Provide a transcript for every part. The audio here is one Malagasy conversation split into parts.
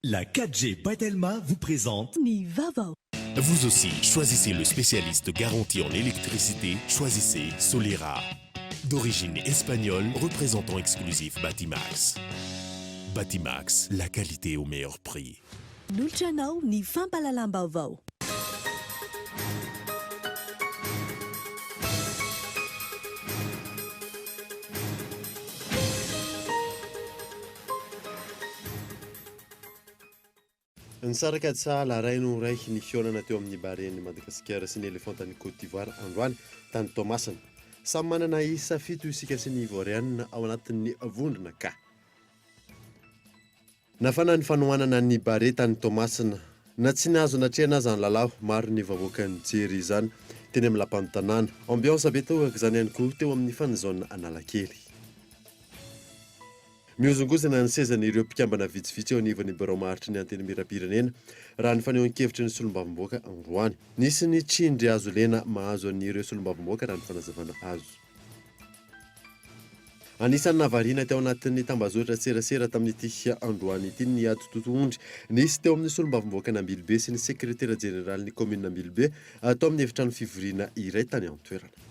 La 4G Batelma vous présente Nivava. Vous aussi, choisissez le spécialiste garanti en électricité, choisissez Solera. D'origine espagnole, représentant exclusif Batimax. Batimax, la qualité au meilleur prix. Nulchanao ni fampalalambavao. Nisaraka tsala raino raiky ny fionana teo amin'ny baren'i Madagasikara sy ny elefantany Côte d'Ivoire androany tany Tomasina. Samy manana isa fito isika sy ny Ivoirianina ao anatin'ny vondrona ka. Nafana ny fanohanana ny bare tany Tomasina na tsy nahazo natrehana aza ny lalao maro ny vahoaka ny jery izany teny amin'ny lapan'ny tanàna. Ambiance be tao izany ihany koa teo amin'ny fanizona Analakely. Miozongozana ny sezan'ireo mpikambana vitsivitsy eo anivon'ny birao maharitry ny anteny mirapirenena raha ny fanehoan-kevitry ny solombavamboaka androany. Nisy ny tsindry azo lena mahazo an'ireo solombavamboaka raha ny fanazavana azo. Anisan'ny navarina teo anatin'ny tambazotra serasera tamin'ity androany ity ny ady totoondry. Nisy teo amin'ny solombavamboaka n'Ambilobe sy ny sekretera jeneraly ny commune n'Ambilobe atao amin'ny efitrano fivoriana iray tany an-toerana.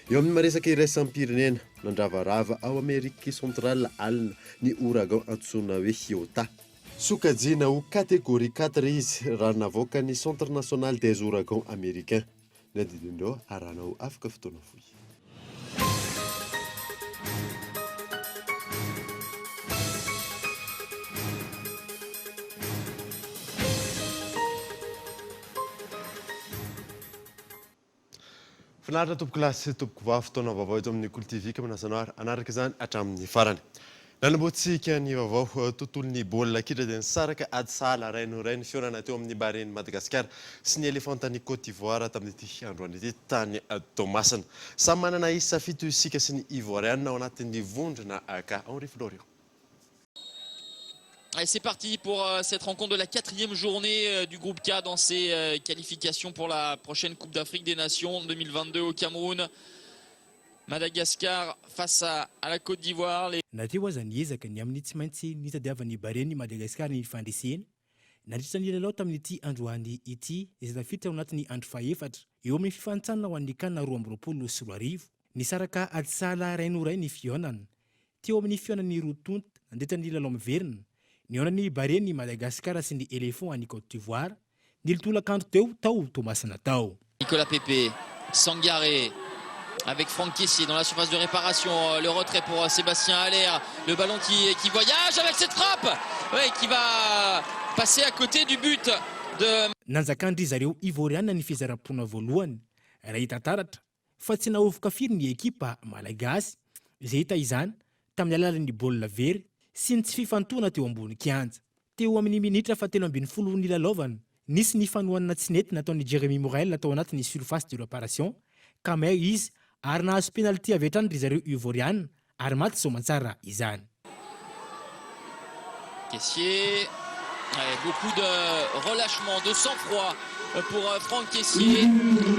Eo amin'ny maresaka iraisam-pirenena nandravarava ao Amerika Centrale alina ny ouragan antsoina hoe Iota. Sokajiana ho catégorie 4 izy raha navoaka ny Centre national des ouragans américains. Ny adidindreo arahana ho afaka fotoana fohy. Finaritra tompoko lasy tompoko vava fotoana vaovao eto amin'ny Kultivika manasana anaraka izany hatramin'ny farany. Nanamboatsika ny vaovao tontolon'ny baolina kitra dia nisaraka ady sala rainorainy fionana teo amin'ny baren'i Madagasikara sy ny elefantany Côte d'Ivoire tamin'ity androany ity tany Tomasina. Samy manana isa fito isika sy ny Ivoirianina ao anatin'ny vondrona ka Henri Florian. Allez, c'est parti pour cette rencontre de la 4e journée du groupe K dans ses qualifications pour la prochaine Coupe d'Afrique des Nations 2022 au Cameroun. Madagascar face à la Côte d'Ivoire. Nateo wazany ezaka ny amin'ny tsy maintsy nitadiavan'ny baren'i Madagascar ny fandresena nandritra ny lalao tamin'ity androany ity izay tafiditra ao anatin'ny andro faefatra eo amin'ny fifanintsanana ho an'ny kanina 2024 nisaraka adisala rainoray ny fionana teo amin'ny fionan'ny rotonta nandritra ny lalao miverina ny onan'ny baren'i Madagascar sy ny éléphant an'i Côte d'Ivoire nilitolakandro teo tao Tomasina tao. Nicolas Pepe, Sangaré avec Franck Kessié dans la surface de réparation, le retrait pour Sébastien Haller, le ballon qui voyage avec cette frappe qui va passer à côté du but de... Nanjakandry zareo Ivoriana ny fizara-pona voalohany raha hitantaratra fa tsy nahofoka firy ny ekipa malagasy izay hita izany tamin'ny alalan'ny baolina very sy ny tsy fifantona teo ambony kianja. Teo amin'ny minitra fahatelo ambin'ny folo ny lalaovana nisy ny fanohanana tsy nety nataon'ny Jérémy Morel atao anatin'ny surface de réparation ka may izy ary nahazo penalty avy hatrany ry zareo Ivoriana ary maty soamantsara izany. Kessié, beaucoup de relâchement, de sang-froid pour Franck Kessié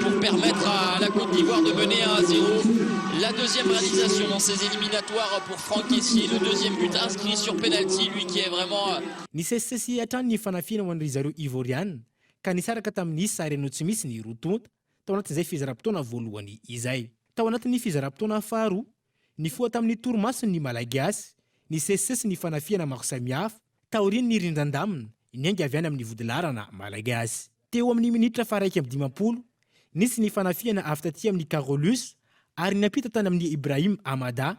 pour permettre à la Côte d'Ivoire de mener 1-0. La deuxième réalisation dans ces éliminatoires pour Franck Kessié, le deuxième but inscrit sur penalty, lui qui est vraiment... Nisesisy hatrany ny fanafiana ho an'ry zareo Ivoriana ka nisaraka tamin'ny sary anao tsy misy ny rotonta tao anatin'izay fizara-potoana voalohany izay. Tao anatin'ny fizara-potoana faharoa nifoha tamin'ny torimaso ny malagasy nisesisy ny fanafiana maro samihafa taoriny ny rindran-damina ny ainga avy any amin'ny vodilarana malagasy. Teo amin'ny minitra faharaiky amin'ny 50 nisy ny fanafiana avy taty amin'ny Carolus ary napita tany amin'ny Ibrahim Amada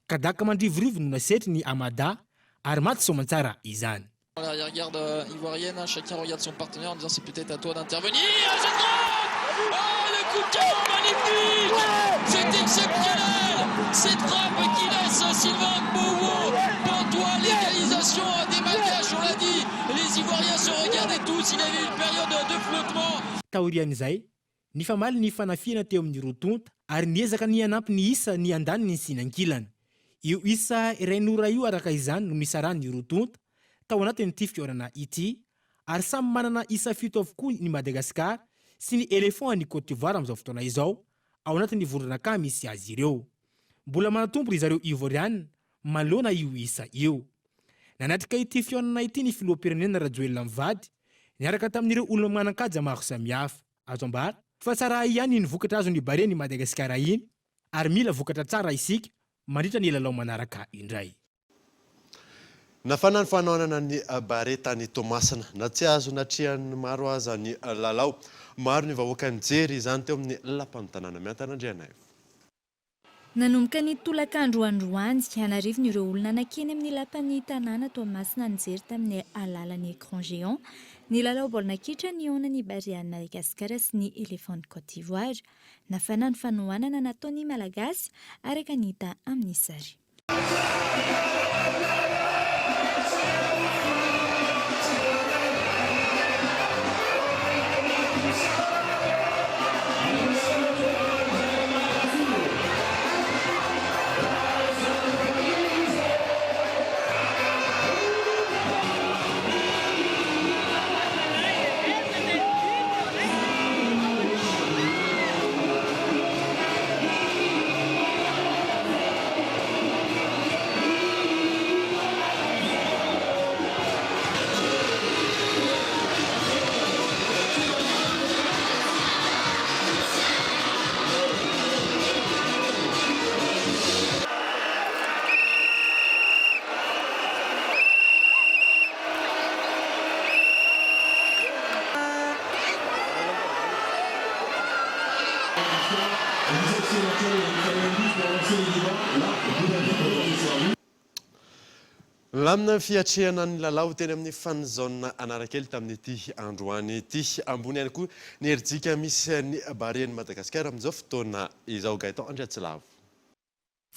ka daka mandrivorivo no nasetry ny Amada ary maty soamantsara izany. L'arrière-garde ivoirienne, chacun regarde son partenaire en disant c'est peut-être à toi d'intervenir. Cette frappe, le coup de cœur magnifique, c'est exceptionnel. Cette frappe qui laisse Sylvain Gbowô pantois, l'égalisation des Malgaches, on l'a dit. Les Ivoiriens se regardaient tous, il y avait une période de flottement. Taorian'izay ny famaly ny fanafiana teo amin'ny rotonta ary niezaka ny anampy ny isa ny andany ny sinankilana. Io isa rainora io araka izany no nisarany ny rotonta tao anatin'ity fiorana ity ary samy manana isa fito avokoa ny Madagascar sy ny éléphant ny Côte d'Ivoire amin'izao fotoana izao ao anatin'ny vondrona ka misy azy ireo. Mbola manatombo ry zareo Ivoriana maloana io isa io. Nanatrika ity fihaonana ity ny filoham-pirenena Rajoelina Mivady niaraka tamin'ireo olona manan-kaja maro samihafa. Azo ambara fa tsara ihany ny vokatra azon'ny Bare ny Madagasikara iny ary mila vokatra tsara isika mandritra ny lalao manaraka indray. Nafana ny fanaonana ny Bare tany Tomasina na tsy azo natrihan'ny maro aza ny lalao. Maro ny vahoaka nijery izany teo amin'ny lapan'ny tanàna Miantanandriana. Nanomboka ny tolakandro androany anarivony ireo olona nakeny amin'ny lapan'ny tanàna Tomasina nijery tamin'ny alalan'ny écran géant ny lalao baolina kitra ny onany Bare any Madagasikara sy ny Éléphant de Côte d'Ivoire. Nafana ny fanohanana nataony malagasy araka ny hita amin'ny sary. Lamina fiatrehana ny lalao teny amin'ny fanizona anarakely tamin'ity androany ity ambony ihany koa ny herijika misy ny Bare ny Madagasikara amin'izao fotoana izao Gaëtan Andriatsilavo.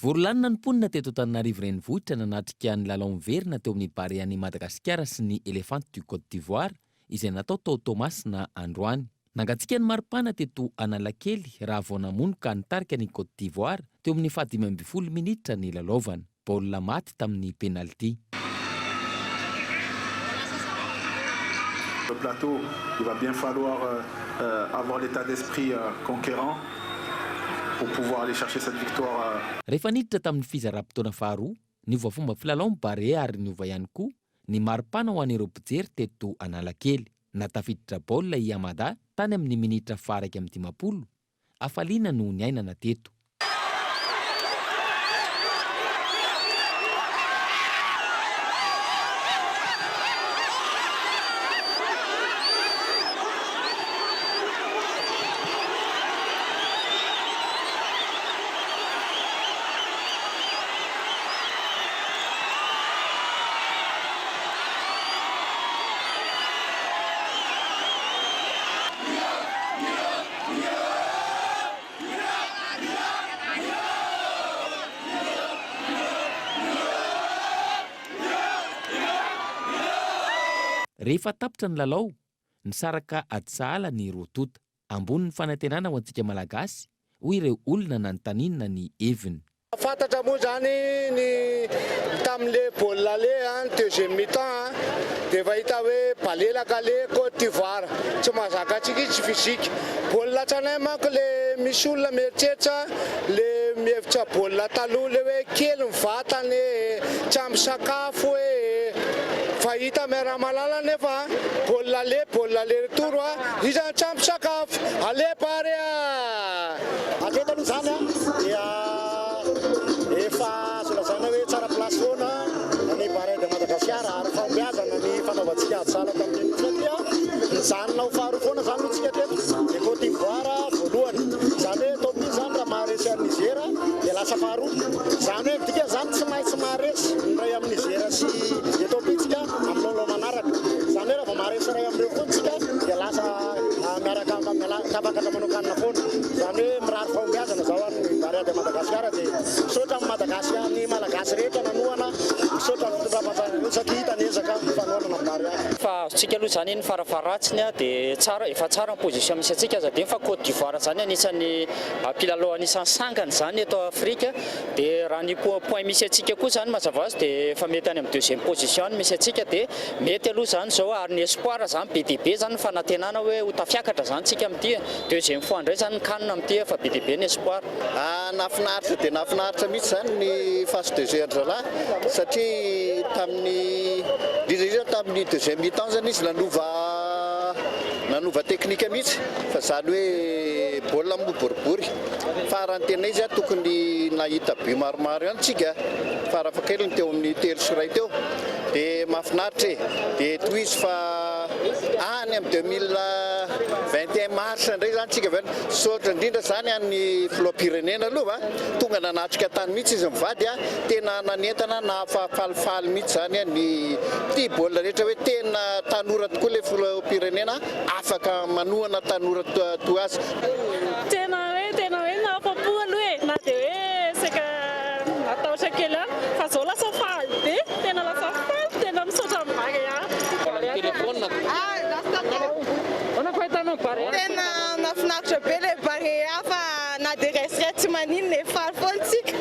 Vorolanina ny mponina teto Antananarivo renivohitra nanatrika ny lalao miverina teo amin'ny Bare any Madagasikara sy ny Éléphant du Côte d'Ivoire izay natao tao Tomasina androany. Nangatsika ny maripana teto Analakely raha vao namonoka nitarika ny Côte d'Ivoire teo amin'ny 15 minitra ny lalaovana. Baolina maty tamin'ny penalty. Le plateau, il va bien falloir avoir l'état d'esprit conquérant pour pouvoir aller chercher cette victoire. Rehefa niditra tamin'ny fizara-potoana faharoa, niova fomba filalao ny Bare ary niova ihany koa ny maripana ho an'ireo mpijery teto Analakely. Natafiditra baolina i Amada tany amin'ny minitra faraka amin'ny 10, afaliana no ny ainana teto. Rehefa tapitra ny lalao, nisaraka adsahala ny rotota. Ambony ny fanantenana ho antsika malagasy, hoy ireo olona nanontaniana ny heviny. Fantatra moa zany ny tamin'le baolina le deuxième mi-temps dia efa hita hoe balelaka le Côte d'Ivoire tsy mahazaka antsika izy fizika. Baolina tsanay manko le misy olona mieritreritra le mihevitra baolina taloha le hoe kely ny vatany tsy ampy sakafo hoe fahita miara-malala nefa baolina le retour izany tsy ampy sakafo ale Bare atreto aloha zany dia efa solazana hoe tsara place foana ny Bare de Madagasikara ary fahombiazana ny fanaovantsika adsala tamin'ny satria nijanona ho faharoa foana zany no tsika teto de Côte d'Ivoire voalohany zany hoe topy zany raha maharesy amin'ny Nigéria dia lasa faharoa zany hoe dika zany tsy maintsy maharesy ray amin'ny Nigéria sy Etopia amin'ny lalao manaraka zany hoe raha vao maharesy ray amin'ireo foana tsika dia lasa miaraka tapakatra manokanina foana zany hoe mirary fahombiazana zao any Bare de Madagasikara dia misaotra amin'ny Madagasikara ny malagasy rehetra nanohana misaotra amin'ny fitondrafantsary saky hitanezaka fanohanana Bare. fa azontsika aloha zany ny farafaratsiny dia tsara efa tsara ny position misy antsika aza dia fa Côte d'Ivoire zany anisan'ny mpilalao anisan'ny sangany zany eto Afrika dia raha ny point misy antsika koa zany mazava azy dia efa mety any amin'ny deuxième position misy antsika dia mety aloha zany zao ary ny espoir zany be dia be zany ny fanantenana hoe ho tafiakatra zany tsika amin'ity deuxième fois indray zany ny kanina amin'ity efa be dia be ny espoir. Nafinaritra dia nafinaritra mihitsy zany ny phase deuxième zala satria tamin'ny deuxième mi-temps zany izy nanova teknika mihitsy fa zany hoe baolina miboribory fa raha ny tena izy tokony nahita but maromaro ihany tsika fa raha fakeliny teo amin'ny 3-1 teo dia mahafinaritra dia toy izy fa any amin'ny 2021 mars indray zany tsika avy sotra indrindra zany any filoham-pirenena aloha tonga nanatrika tany mihitsy izy mivady tena nanentana nafafalifaly mihitsy zany ny ty baolina rehetra hoe tena tanora tokoa le filoham-pirenena afaka manohana tanora toa azy. Tena hoe nafapo aloha na dia hoe seka ataotra kely fa zao lasa faly be tena lasa faly tena misaotra mivaka tena nafinaritra be le barea fa na dia resire tsy manino le faly foantsika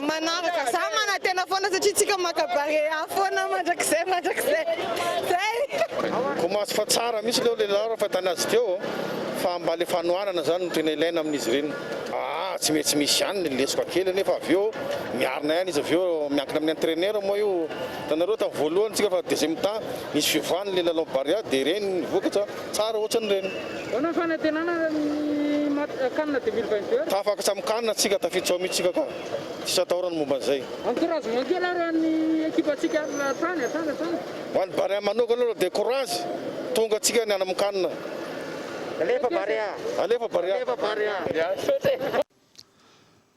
manaraka za mana tena foana satria tsika maka barea foana mandrakizay komasy fa tsara misy leo lehilahy fa tany azy teo fa mba le fanohanana zany no tena ilaina amin'izy ireny. Tsy mety misy ihany ny lesoko kely nefa avy eo miarina ihany izy avy eo miankina amin'ny entraîneur moa io tanareo tamin'ny voalohany tsika fa deuxième temps misy fivoahany le lalao baria dia ireny nivokatra tsara ohatran'ireny. Ona fanantenana kanina 2022 tafaka samy kanina tsika tafiditra ao mihitsika ka tsisy atahorany momba an'izay. Encouragement kely ary ny équipe tsika tany. Ho an'ny baria manokana aloha dia courage tonga atsika ny any amin'ny kanina. Alefa baria.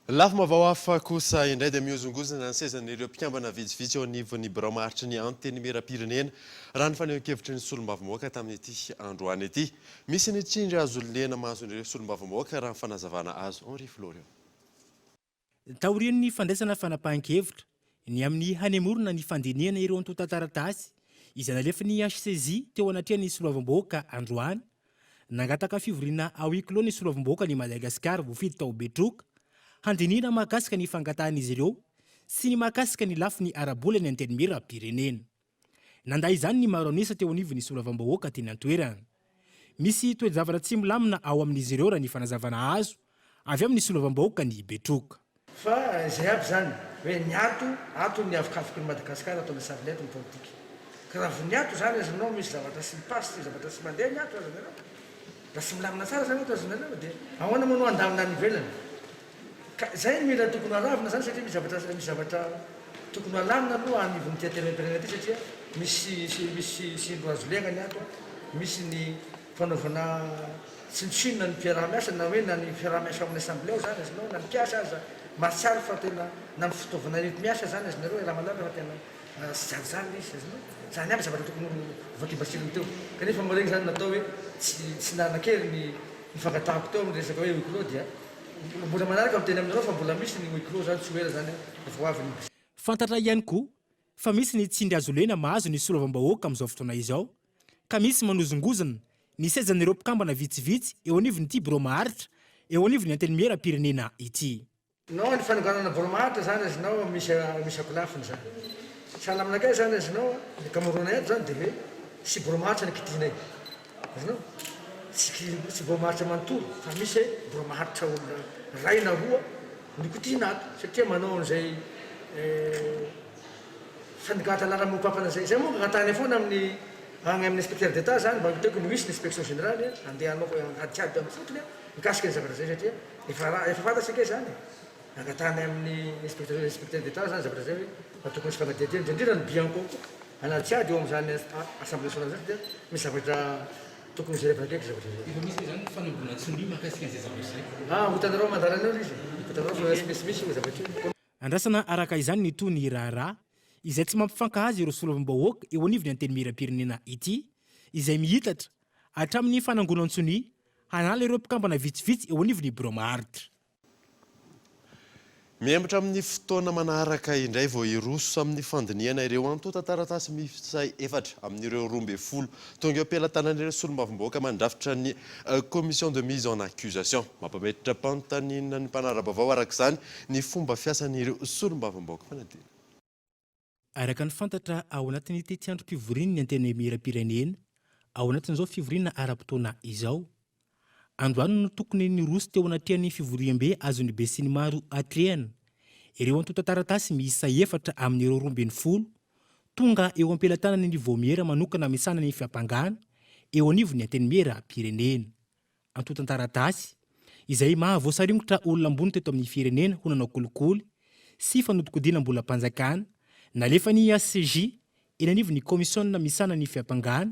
Lafim-baovao hafa kosa indray dia miozongozana ny sezan'ireo mpikambana vitsivitsy eo anivon'ny Brao-maritry ny antenimieram-pirenena raha ny faneho-kevitry ny solombavamboaka tamin'ity androany ity. Misy ny tsindry azo lena mahazo ireo solombavamboaka raha ny fanazavana azo Henri Florian. Taorian'ny fandraisana fanapahan-kevitra ny amin'ny hanemorona ny fandiniana ireo antotan-taratasy izay nalefa ny HCJ teo anatrehan'ny solombavamboaka androany nangataka fivoriana ao ikilo ny solombavamboaka ny Madagasikara voafidy tao Betroka handinina mahakasika ny fangatahan'izy ireo sy ny mahakasika ny lafi ny arabola ny antenimieram-pirenena. Nanday izany ny maro anisa teo anivon'ny solombavamboaka teny an-toerana. Misy toe-javatra tsy milamina ao amin'izy ireo raha ny fanazavana azo avy amin'ny solombavamboaka ny Betroka. Fa izay aby zany hoe ny ato ny avokavoky ny Madagasikara atao savineto ny politika. Ka raha vao ny ato zany azanao misy zavatra sy mipasy zavatra sy mandeha ny ato azanareo. Raha sy milamina tsara zany ato azanareo dia ahoana moa no andamina ny ivelany. Zay mila tokony halavina zany satria misy zavatra tokony halamina aloha anivon'ny teateram-pirenena ty satria misy sindro azo legnany ato misy ny fanaovana tsinontsinona ny mpiara-miasa na hoe na ny mpiara-miasa amin'ny assemblée zany azanao na ny mpiasa aza mahatsiaro fa tena na ny fitaovana nety miasa zany azanareo raha malala fa tena zarizary izy azanao zany aby zavatra tokony vakibasiriny teo kanefa moregny zany natao hoe tsy nanakery ny fangatahako teo amin'ny resaka hoe huis dia mbola manaraka amin'ny teny aminareo fa mbola misy ny huis zany tsy hoera zany voaviny. Fantatra ihany koa fa misy ny tsindry azo lena mahazo ny solombavamboaka amin'izao fotoana izao ka misy manozongozana ny sezan'ireo mpikambana vitsivitsy eo anivon'ity Brao-maharitra eo anivon'ny antenimieram-pirenena ity. Nao ny fananganana Brao-maharitra zany azanao misy akolafiny zany. Sahala aminakay zany azanao ny Camerounais ato zany dia hoe sy Brao-maharitra ny kitinay. Azanao tsy Brao-maharitra manontolo fa misy Brao-maharitra olona ray na roa ny kotina ato satria manao an'izay fandigata lalamopapana zay moa angatany foana amin'ny inspecteur d'état zany mba hiteko ny misy ny inspection générale andeha hanao adiady amin'ny fotony mikasika ny zavatra zay satria efa fantatsika e zany angatany amin'ny inspecteur d'état zany zavatra zay hoe tokony sy fanadiadia indrindra ny bianco anatsiady eo amin'izany assemblée nationale zany dia misy zavatra tokony jerevana ndraiky zavatra zay. Efa misy zany fanaovana tsindry mahakasika an'izay zavatra zay. Hitanareo mandaranao izy hitanareo fa misy zavatra. Andrasana araka izany ny toy ny raharaha izay tsy mampifankahazy ireo solombavamboaka eo anivon'ny antenimieram-pirenena ity izay mihitatra hatramin'ny fanangonan-tsony hanala ireo mpikambana vitsivitsy eo anivon'ny Brao-maharitra. Miembotra amin'ny fotoana manaraka indray vao iroso amin'ny fandiniana ireo antota taratasy miisa 4 amin'ireo 12 tonga eo ampelantanan'ireo solombavamboaka mandrafitra ny commission de mise en accusation. Mampametritra panontaniana ny mpanara-baovao arak'izany ny fomba fiasan'ireo solombavamboaka fanadina. Araka ny fantatra ao anatin'ny tetiandrom-pivoriana ny antena mira-pirenena ao anatin'izao fivoriana ara-potoana izao. Androany no tokony ny roso teo anatrian'ny fivoriam-be azony be sy ny maro atrehana. Ireo antota taratasy miisa 4 amin'ireo 12 tonga eo ampelantanany ny vomiera manokana misana ny fiampangana eo anivon'ny antena mira-pirenena. Antota taratasy izay mahavoasaringotra olona ambony teto amin'ny firenena ho nanao kolikoly sy fanodikodiana mbola mpanjakana nalefa ny ACJ eny anivon'ny komisiona misana ny fiampangana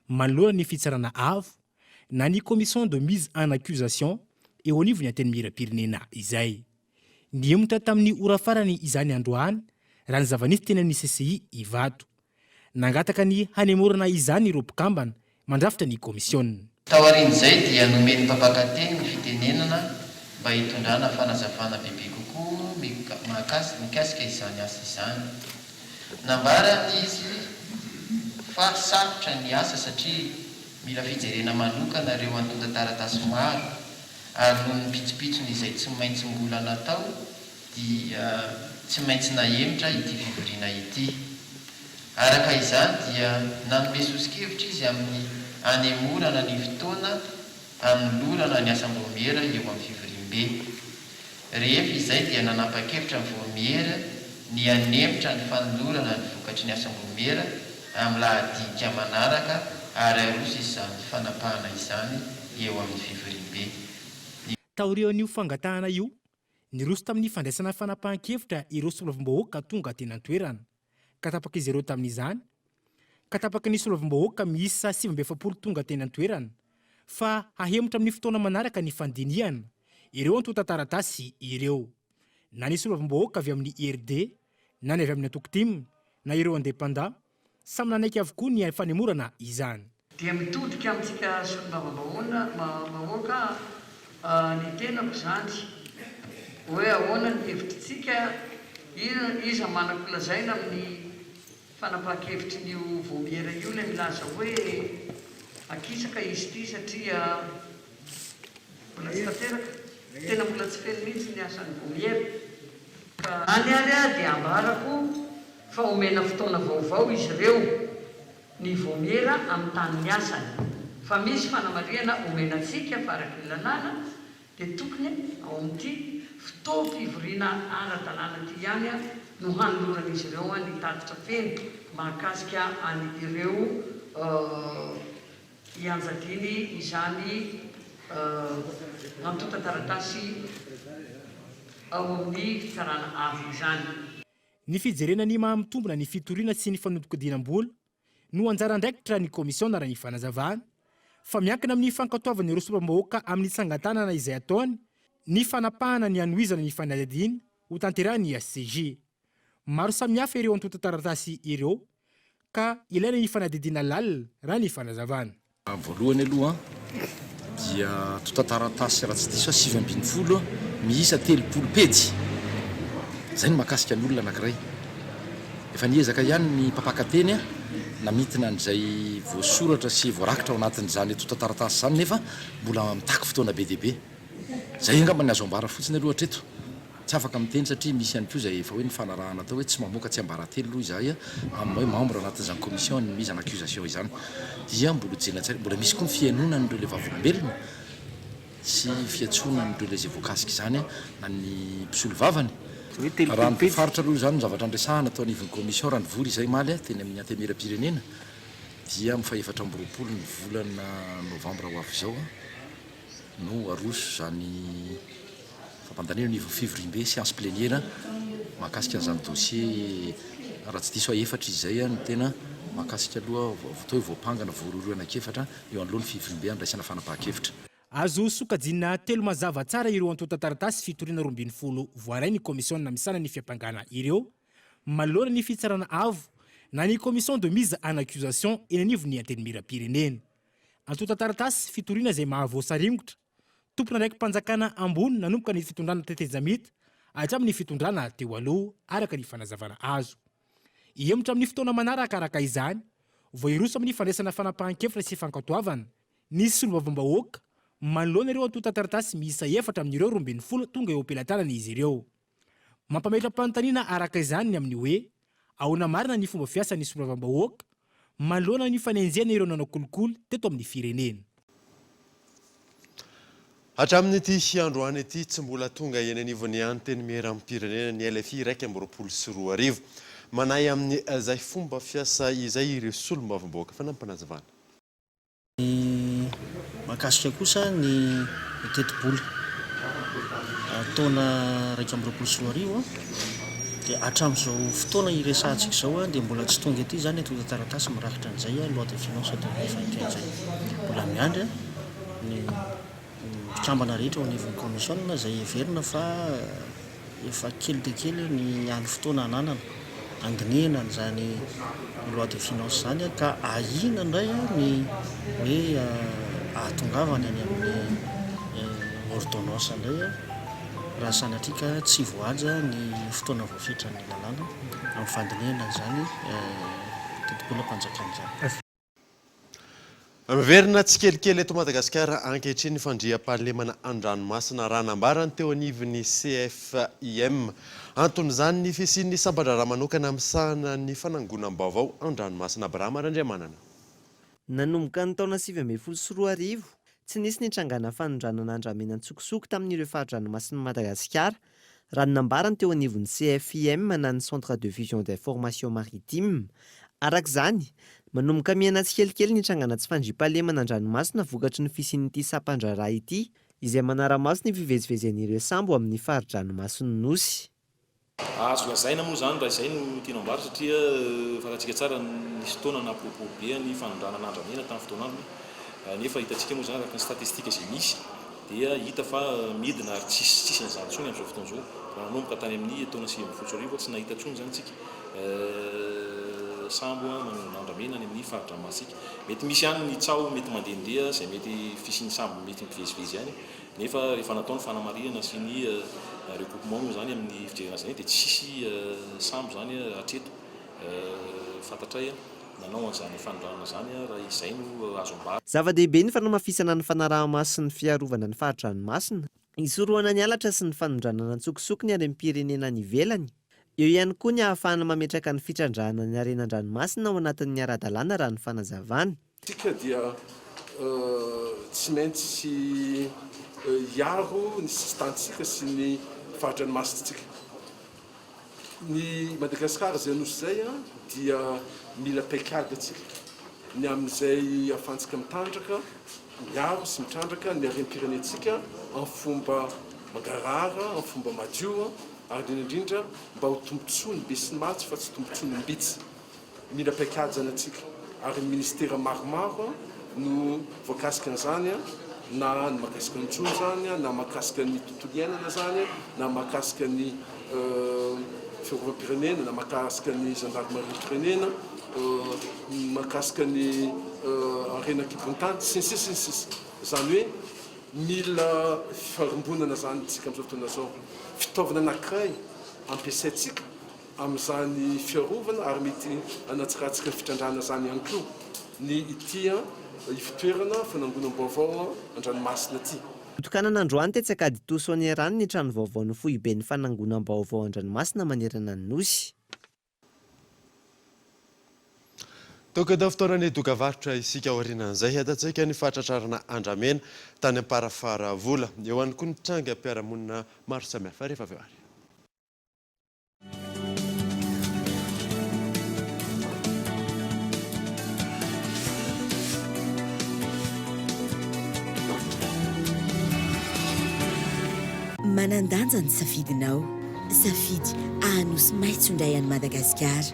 manoloana ny fitsarana avo na ny commission de mise en accusation eo anivon'ny antena mira-pirenena izay. Niemotra tamin'ny ora farany izany androany raha ny zavanisy tena ny CCI ivato. Nangataka ny hanemorana izany ireo mpikambana mandrafitra ny komisiona. Taorin'izay dia nomeny mpapakateny ny fitenenana mba hitondrana fanazavana bebe kokoa mikasika izany asa izany. Nambarany izy fa sarotra ny asa satria mila fijerena manokana ireo antota taratasy maro ary noho ny pitsopitsony izay tsy maintsy mbola natao dia tsy maintsy nahemotra ity fivoriana ity. Araka izany dia nanome sosikevitra izy amin'ny hanemorana ny fotoana hanolorana ny asam-bomiera eo amin'ny fivoriam-be. Rehefa izay dia nanapa-kevitra ny vomiera ny hanemotra ny fanolorana ny vokatry ny asam-bomiera amin'ny lahadinika manaraka ary aroso izany fanapahana izany eo amin'ny fivoriam-be. Taoreo an'io fangatahana io niroso tamin'ny fandraisana fanapahan-kevitra ireo solovam-bahoaka tonga teny an-toerana ka tapaka izy ireo tamin'izany ka tapaka ny solovam-bahoaka miisa 770 tonga teny an-toerana fa hahemotra amin'ny fotoana manaraka ny fandiniana ireo antota taratasy ireo na ny solovam-bahoaka avy amin'ny IRD na ny avy amin'ny Tokotim na ireo indépendant samy nanaiky avokoa ny fanemorana izany. Dia mitodika amintsika solombavambahoaka ny tenako zany hoe ahoana ny hevitritsika iza manakolazaina amin'ny fanapahan-kevitry n'io vomiera io ilay milaza hoe akisaka izy ity satria mbola tsy tanteraka tena mbola tsy feno mihitsy ny asan'ny vomiera ka any dia ambarako fa omena fotoana vaovao izy ireo ny vomiera amin'ny tanin'ny asany fa misy fanamariana omenantsika faraka ny lalàna dia tokony ao amin'ity fotoam-pivoriana ara-dalàna ity ihany no hanoloran'izy ireo ny tatitra feno mahakasika an'ireo ianjadiny izany antota taratasy ao amin'ny fitsarana avo izany. Ny fijerena ny mahamitombona ny fitoriana sy ny fanodikodianam-bola no anjara andraikitra ny komisiona raha ny fanazavana fa miankina amin'ny fankatoavana ireo solombavambahoaka amin'ny tsangatanana izay ataony ny fanapahana ny anoizana ny fanadina ho tanterahany ACJ. Maro samihafa ireo antota taratasy ireo ka ilaina ny fanadidina lalina raha ny fanazavana. Voalohany aloha dia antota taratasy raha tsy diso 720 miisa 30 pejy. Zay ny mahakasika ny olona anankiray. Efa niezaka ihany ny mpapakateny namitina an'izay voasoratra sy voarakitra ao anatin'izany antota taratasy zany nefa mbola mitaky fotoana be dia be. Zay angamba ny azo ambara fotsiny aloha hatreto. Tsy afaka miteny satria misy ihany koa izay efa hoe ny fanarahana atao hoe tsy mamoaka tsy ambaratelo aloha izahay amin'ny hoe membre anatin'izany commission ny mise en accusation izany. Dia mbola jena tsara mbola misy koa ny fiainonan'ireo le vavolombelona sy fiatsonan'ireo le zay voakasika izany na ny mpisolo vavany. Raha ny mpifaritra aloha izany zavatra andresahana atao anivon'ny commission raha ny vory izay maly teny amin'ny antena mira-pirenena dia amin'ny faha-efatra amby roapolo ny volana novambra ho avy izao no aroso zany fampandanina ny fivoriam-be séance plénière mahakasika an'izany dossier raha tsy diso efatra izay no tena mahakasika aloha votoa voapangana voaroro anakefatra eo anolohan'ny fivoriam-be andraisana fanapahan-kevitra. Azo sokajina telo mazava tsara ireo antota taratasy fitoriana 12 voaray ny komisiona misana ny fiampangana ireo manoloana ny fitsarana avo na ny commission de mise en accusation eny anivon'ny antena mira-pirenena. Antota taratasy fitoriana izay mahavoasaringotra tompona ndraiky mpanjakana ambony nanomboka ny fitondrana tetezamita hatramin'ny fitondrana teo aloha araka ny fanazavana azo. Iemotra amin'ny fotoana manaraka araka izany, vao iroso amin'ny fandraisana fanapahan-kevitra sy fankatoavana, nisy solombavambahoaka manoloana ireo antota taratasy miisa 4 amin'ireo 20 tonga eo am-pelantanana izy ireo. Mampametra-panontaniana araka izany amin'ny hoe ahoana marina ny fomba fiasan'ny solombavambahoaka manoloana ny fanenjehana ireo nanao kolikoly teto amin'ny firenena. Hatramin'ity androany ity tsy mbola tonga eny anivon'ny anteny miaraham-pirenena ny LFI 124 manahy amin'ny izay fomba fiasa izay ireo solombavambahoaka fa nampanazavana. Mahakasika kosa ny teti-bola taona 124 dia hatramin'izao fotoana iresantsika izao dia mbola tsy tonga ety zany atota taratasy mirakitra an'izay loi de finance 2021 zay. Mbola miandry ny mpikambana rehetra ao anivon'ny commission izay heverina fa efa kely dia kely ny andro fotoana ananana andinihana zany loi de finance zany ka ahina indray ny hoe ahatongavany any amin'ny ordonnance indray raha sanatrika tsy voaja ny fotoana voafetrany lalàna amin'ny fandinihana zany teti-bola mpanjakana zany. Miverina tsy kelikely eto Madagasikara ankehitriny fandriam-pahalemana an-dranomasina raha nambarany teo anivon'ny CFIM. Antony izany ny fisian'ny sambadraraha manokana misahana ny fanangonam-baovao an-dranomasina. Abrahama Randriamanana. Nanomboka ny taona 2014 tsy nisy nitrangana fanondranana andramena tsokosoko tamin'ireo fahadranomasina Madagasikara raha nambarany teo anivon'ny CFIM na ny Centre de Fusion d'Information Maritime. Arak'izany, manomboka miaina tsy kelikely nitrangana tsy fandriam-pahalemana an-dranomasina vokatry ny fisian'ity sampan-draharaha ity izay manara-maso ny fivezivezen'ireo sambo amin'ny fahadranomasiny Nosy. Azo lazaina moa zany raha izay no tiana ambara satria fantatsika tsara nisy fotoana napopo be ny fanondranana andramena tamin'ny fotoanandro nefa hitantsika moa zany araka ny statistika izay misy dia hita fa midina ary tsisy an'izany tsony amin'izao fotoana izao raha nanomboka tany amin'ny taona 2014 tsy nahita tsony zany tsika sambo manondro andramena ny amin'ny fahadranomasika. Mety misy ihany ny tsao mety mandehandeha izay mety fisian'ny sambo mety mivezivezy ihany nefa rehefa natao ny fanamarihana sy ny regroupement moa zany amin'ny fijerena zany dia tsisy sambo zany atreto fantatray nanao an'izany fanondranana zany raha izay no azo ambara. Zava-dehibe ny fanamafisana ny fanaraha-maso sy ny fiarovana ny fahadranomasina, isorohana ny halatra sy ny fanondranana tsokosoko ny any amin'ny pirenena any ivelany. Eo ihany koa ny ahafahana mametraka ny fitrandrahana ny arenan-dranomasina ao anatin'ny ara-dalàna raha ny fanazavana. Tsika dia tsy maintsy hiaro ny sistantsika sy ny fahadranomasitsika. Ny Madagasikara izay nosy izay dia mila paikady atsika ny amin'izay ahafahantsika mitandraka miaro sy mitrandraka ny harem-pirenentsika amin'ny fomba mangarara, amin'ny fomba madio ary indrindra mba ho tombontsoany be sy ny matsy fa tsy tombontsoany mbitsy. Mila paikady zany atsika ary ny ministera maromaro no voakasika an'izany na mahakasika ny tsony zany na mahakasika ny tontolo iainana zany na mahakasika ny fiarovam-pirenena na mahakasika ny gendarmerie-pirenena mahakasika ny arena-kibon-tany sy ny sisa zany hoe mila fifarombonana zany tsika amin'izao fotoana zao. Fitaovana anankiray ampiasaintsika amin'izany fiarovana ary mety anatsiratsika ny fitrandrahana zany ihany koa ny ity fitoerana fanangonam-baovao an-dranomasina ity. Tokanana androany tetsakady Tosoany rano ny trano vaovao ny foibe ny fanangonam-baovao an-dranomasina manerana ny Nosy. Tokada fitoerana dokavarotra isika aorianan'izay atatsika ny fahatratrarana andramena tany am-parafara vola eo ihany koa ny tranga mpiaramonina maro samihafa rehefa avy ary. Manandanja ny safidinao, safidy Anosy maitso indray any Madagasikara.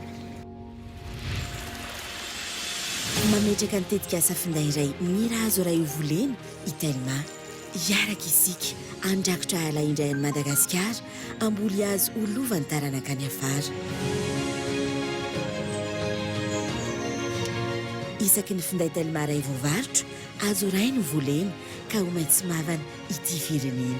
Mametraka ny tetika safinday iray mira azo raha io volena Itelma. Iaraka isika andrakotra ala indray any Madagasikara amboly azo olovany taranaka any afara. Isaky ny finday Telma ray voavarotra azo ray no volena ka ho maintsy mavana ity firenena.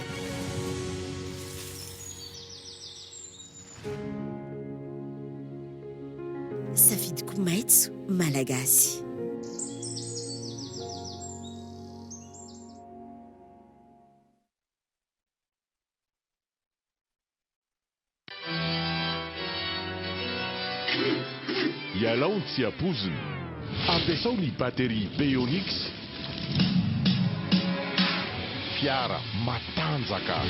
safidiko maitso malagasy. Ialao ny tsy apozina. Ampiasao ny batterie Beonix. Fiara matanjaka.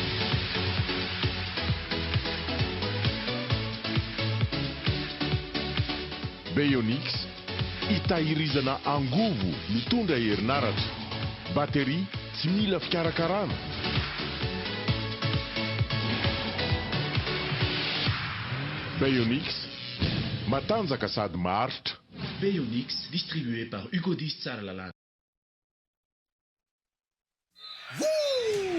Beonix hitahirizana angovo mitondra herinaratra. Batterie tsy mila fikarakarana. Beonix matanjaka sady maharitra. Beonix, distribué par Hugo Dis Tsaralalana.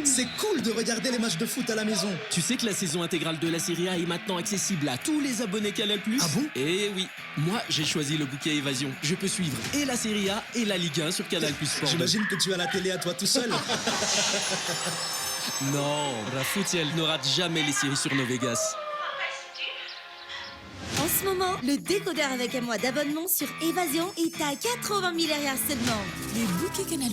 C'est cool de regarder les matchs de foot à la maison. Tu sais que la saison intégrale de la Serie A est maintenant accessible à tous les abonnés Canal+. Ah bon? Eh oui, moi j'ai choisi le bouquet Évasion. Je peux suivre et la Serie A et la Ligue 1 sur Canal+ Sport. J'imagine que tu as la télé à toi tout seul. Non, Rafutiel ne rate jamais les séries sur Novegas. En ce moment, le décodeur avec un mois d'abonnement sur Évasion est à 80 000 RR seulement. Le bouquet Canal+.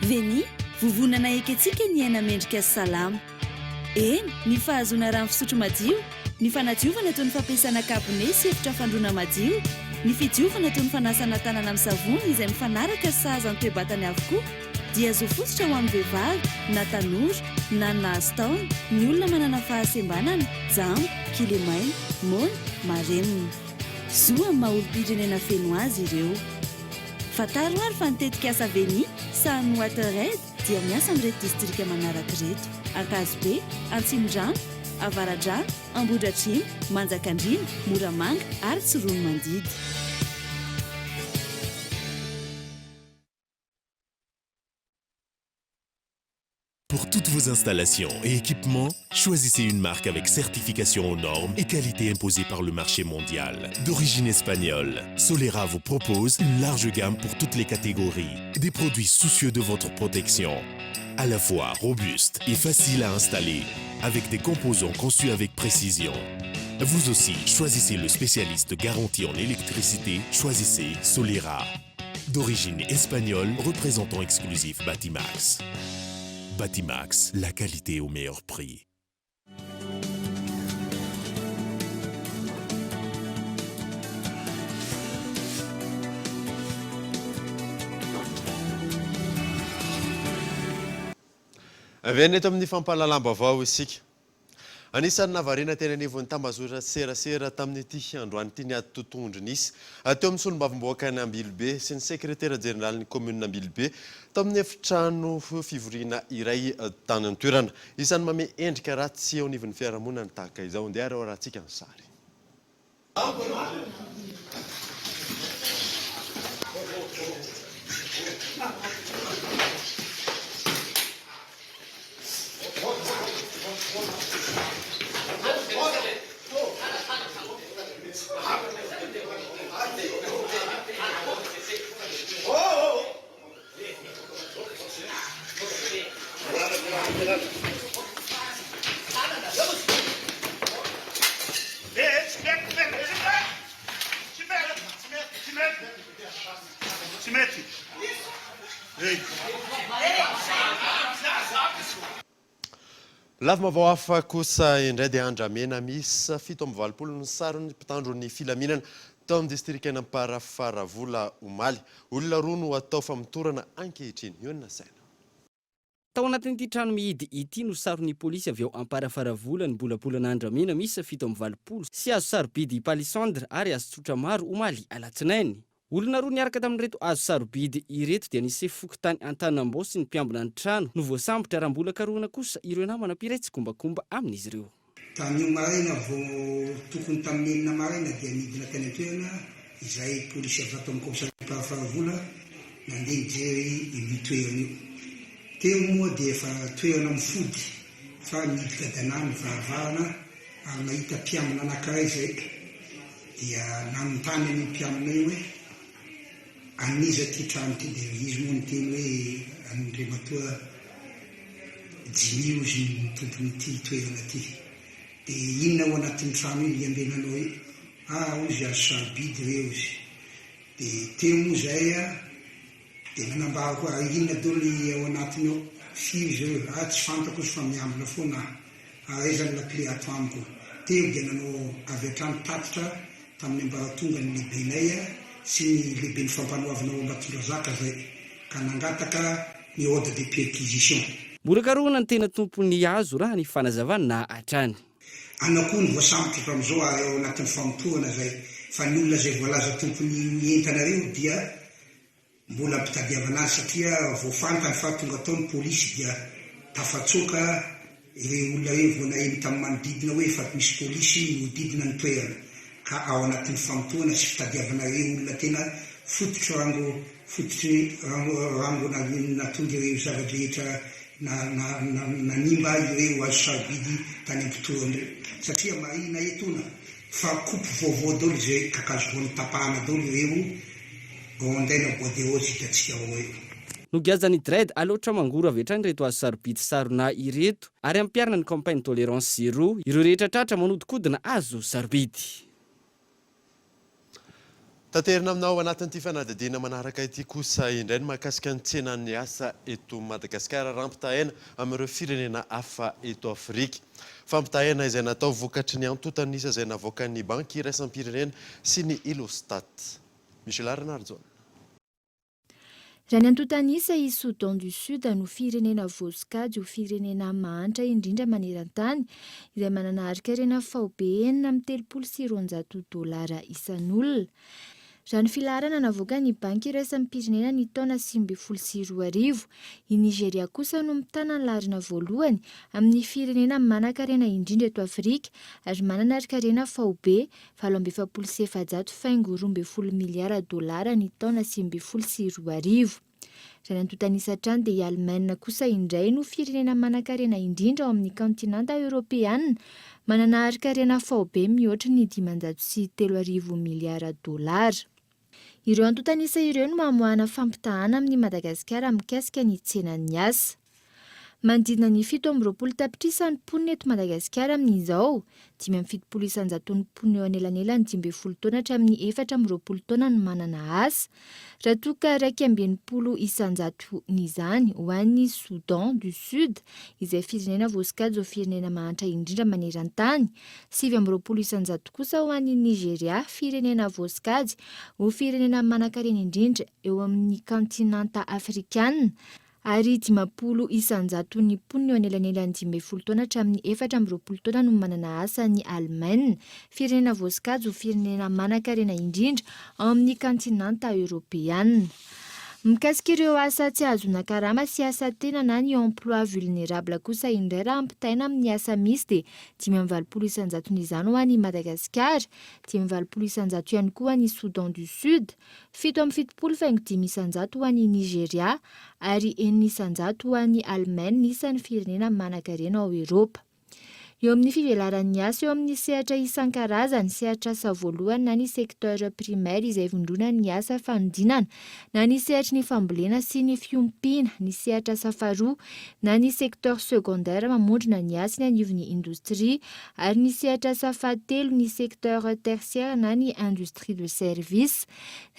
Veni, vovonana eketsika ny aina mendrika salama. Eny, ny fahazona rano fisotro madio, ny fanadiovana toy ny fampiasana kabone sy efitra fandroana madio, ny fidiovana toy ny fanasana tanana amin'ny savony izay mifanaraka sahaza ny toe-batany avokoa, dia azo fototra ho amin'ny vehivavy, na tanora, na nahazo taona, ny olona manana fahasembanana, jambo, kilemaina, mona, marenina. Zo amin'ny maha-olom-pirenena feno azy ireo. Fataro ary fa nitetika asa Veni, Sahany Waterred dia miasa amin'irety distrika manaraka reto: Ankazobe, Antsindrano, Avaradrano, Ambohidratrimo, Manjakandriana, Moramanga ary Tsirono Mandidy. Pour toutes vos installations et équipements, choisissez une marque avec certification aux normes et qualité imposée par le marché mondial. D'origine espagnole, Solera vous propose une large gamme pour toutes les catégories. Des produits soucieux de votre protection, à la fois robustes et faciles à installer, avec des composants conçus avec précision. Vous aussi, choisissez le spécialiste garanti en électricité, choisissez Solera. D'origine espagnole, représentant exclusif Batimax. Batimax, la qualité au meilleur prix. Avy any eto amin'ny fampalalam-baovao isika. Anisan'ny navarena tena anivon'ny tambazotry serasera tamin'ity androany ity ny ady totohondry nisy teo amin'ny solombavamboaka any Ambilobe sy ny sekretera jeneralin'ny commune Ambilobe tao amin'ny efitrano fivoriana iray tany an-toerana. Isan'ny mame endrika ratsy eo anivon'ny fiarahamonina tahaka izao. Andeha areo rahantsika ny sary. Lavy-mavao hafa kosa indray dia andramena misy 720 ny sarony mpitandro ny filaminana tao amin'ny distrika Amparafaravola Omaly. Olona roa no atao famitorana ankehitriny. Io ny nasaina. Tao anatin'ity trano mihidy ity no saron'ny polisy avy ao Amparafaravola ny bolapolana andramena misy 720 sy azo sarobidy Palisandre ary azo tsotra maro Omaly alatsinainy. Olona roa niaraka tamin'reto azo sarobidy ireto dia nisy fokotany Antanambo sy ny mpiambina ny trano no voasambotra raha mbola karohana kosa ireo namana mpiray tsy kombakomba amin'izy ireo. Tamin'io maraina vao tokony tamin'ny enina maraina dia midina tany an-toerana izay polisy avy ato amin'ny komisariat Amparafaravola nandeha nijery io toerana io. Teo moa dia efa toerana mifody fa midika danà mivaravarana ary nahita mpiambina anankiray izay dia nanontany amin'ny mpiambina io hoe aniza ty trano ty dia izy moa ny teny hoe andriamatoa Jinio izy ny tompon'ity toerana ty. dia inona ao anatin'ny trano iny iambenanao io ozy azo sarobidy reo izy dia teo moa zay dia manambara koa inona dolo ao anatiny ao firy zao tsy fantako izy fa miambina foana aizany lakle ato amiko teo dia nanao avy hatrany tatitra tamin'ny ambaratonga ny lehibenay sy ny lehibe ny fampanoavana ao Ambatondrazaka zay ka nangataka ny ordre de perquisition. Mbola karohana ny tena tompony azo raha ny fanazavana na hatrany. Anakoa ny voasambotra hatramin'izao ao anatin'ny famotohana zay fa ny olona zay voalaza tompony entanareo dia mbola ampitadiavana azy satria voafantany fa tonga tao ny polisy dia tafatsoka ireo olona hoe voanahemy tamin'ny manodidina hoe efa misy polisy hodidina ny toerana ka ao anatin'ny famotohana sy fitadiavana ireo olona tena fototry rango natonga ireo zava-drehetra nanimba ireo azo sarobidy tany am-potoana ireo satria marina etona fa kopy vaovao dolo zay kakazo voany tapahana dolo ireo gondaina bois de rose hitatsika ao eo. Nogazany Dred aloatra mangoro avy hatrany reto azo sarobidy sarona ireto ary ampiarina ny campagne tolérance zéro ireo rehetra tratra manodikodina azo sarobidy. Tanterina aminao anatin'ity fanadadiana manaraka ity kosa indray ny mahakasika ny tsenan'ny asa eto Madagasikara rampitahena amin'ireo firenena hafa eto Afrika. Fampitahena izay natao vokatry ny antotanisa izay navoakan'ny banky iraisam-pirenena sy ny Ilostat. Michel Arnardzon. Raha ny antotanisa i Soudan du Sud no firenena voasokajy ho firenena mahantra indrindra maneran-tany izay manana harika faobe $30 isan'olona. Raha ny filarana navoaka ny banky iraisam-pirenena ny taona 2024, i Nigeria kosa no mitana ny larina voalohany amin'ny firenena manan-karena indrindra eto Afrika ary manana harika faobe $7.2 miliara ny taona 2024. Raha ny antotanisa hatrany dia i Allemagne kosa indray no firenena manan-karena indrindra ao amin'ny kontinanta Europeana, manana harika faobe mihoatra ny $503 miliara. Ireo antotanisa ireo no mamoahana fampitahana amin'ny Madagasikara mikasika ny tsenan'ny asa. Manodidina ny 720 tapitrisa ny mponina eto Madagasikara amin'izao, 570 mponina eo anelanelany 12 taona hatramin'ny 420 taona no manana asa. Raha toa ka 280 n'izany ho an'ny Soudan du Sud izay firenena voasokajy ho firenena mahantra indrindra maneran-tany, 720 kosa ho an'ny Nigeria firenena voasokajy ho firenena manan-karena indrindra eo amin'ny kontinanta afrikana. Ary 100 ny mponina eo anelanelany 12 taona hatramin'ny 420 taona no manana asa ny Allemagne, firenena voasokajy ho firenena manan-karena indrindra ao amin'ny kontinanta Europeana. Mikasika ireo asa tsy azona karama sy asa tena na ny emploi vulnérable kosa indray raha ampitaina amin'ny asa misy dia 520 n'izany ho an'ny Madagasikara, 520 ihany koa an'ny Soudan du Sud, 770 ho an'ny Nigeria ary 900 ho an'ny Allemagne isan'ny firenena manan-karena ao Eropa. Eo amin'ny fivelaran'ny asa eo amin'ny sehatra isan-karazany, sehatra asa voalohany na ny sekteur primaire izay vondrona ny asa fanodinana, na ny sehatry ny fambolena sy ny fiompiana, ny sehatra asa faharoa na ny sekteur secondaire mamondrona ny asa ny anivon'ny indostria, ary ny sehatra asa fahatelo ny sekteur tertiaire na ny industrie de service.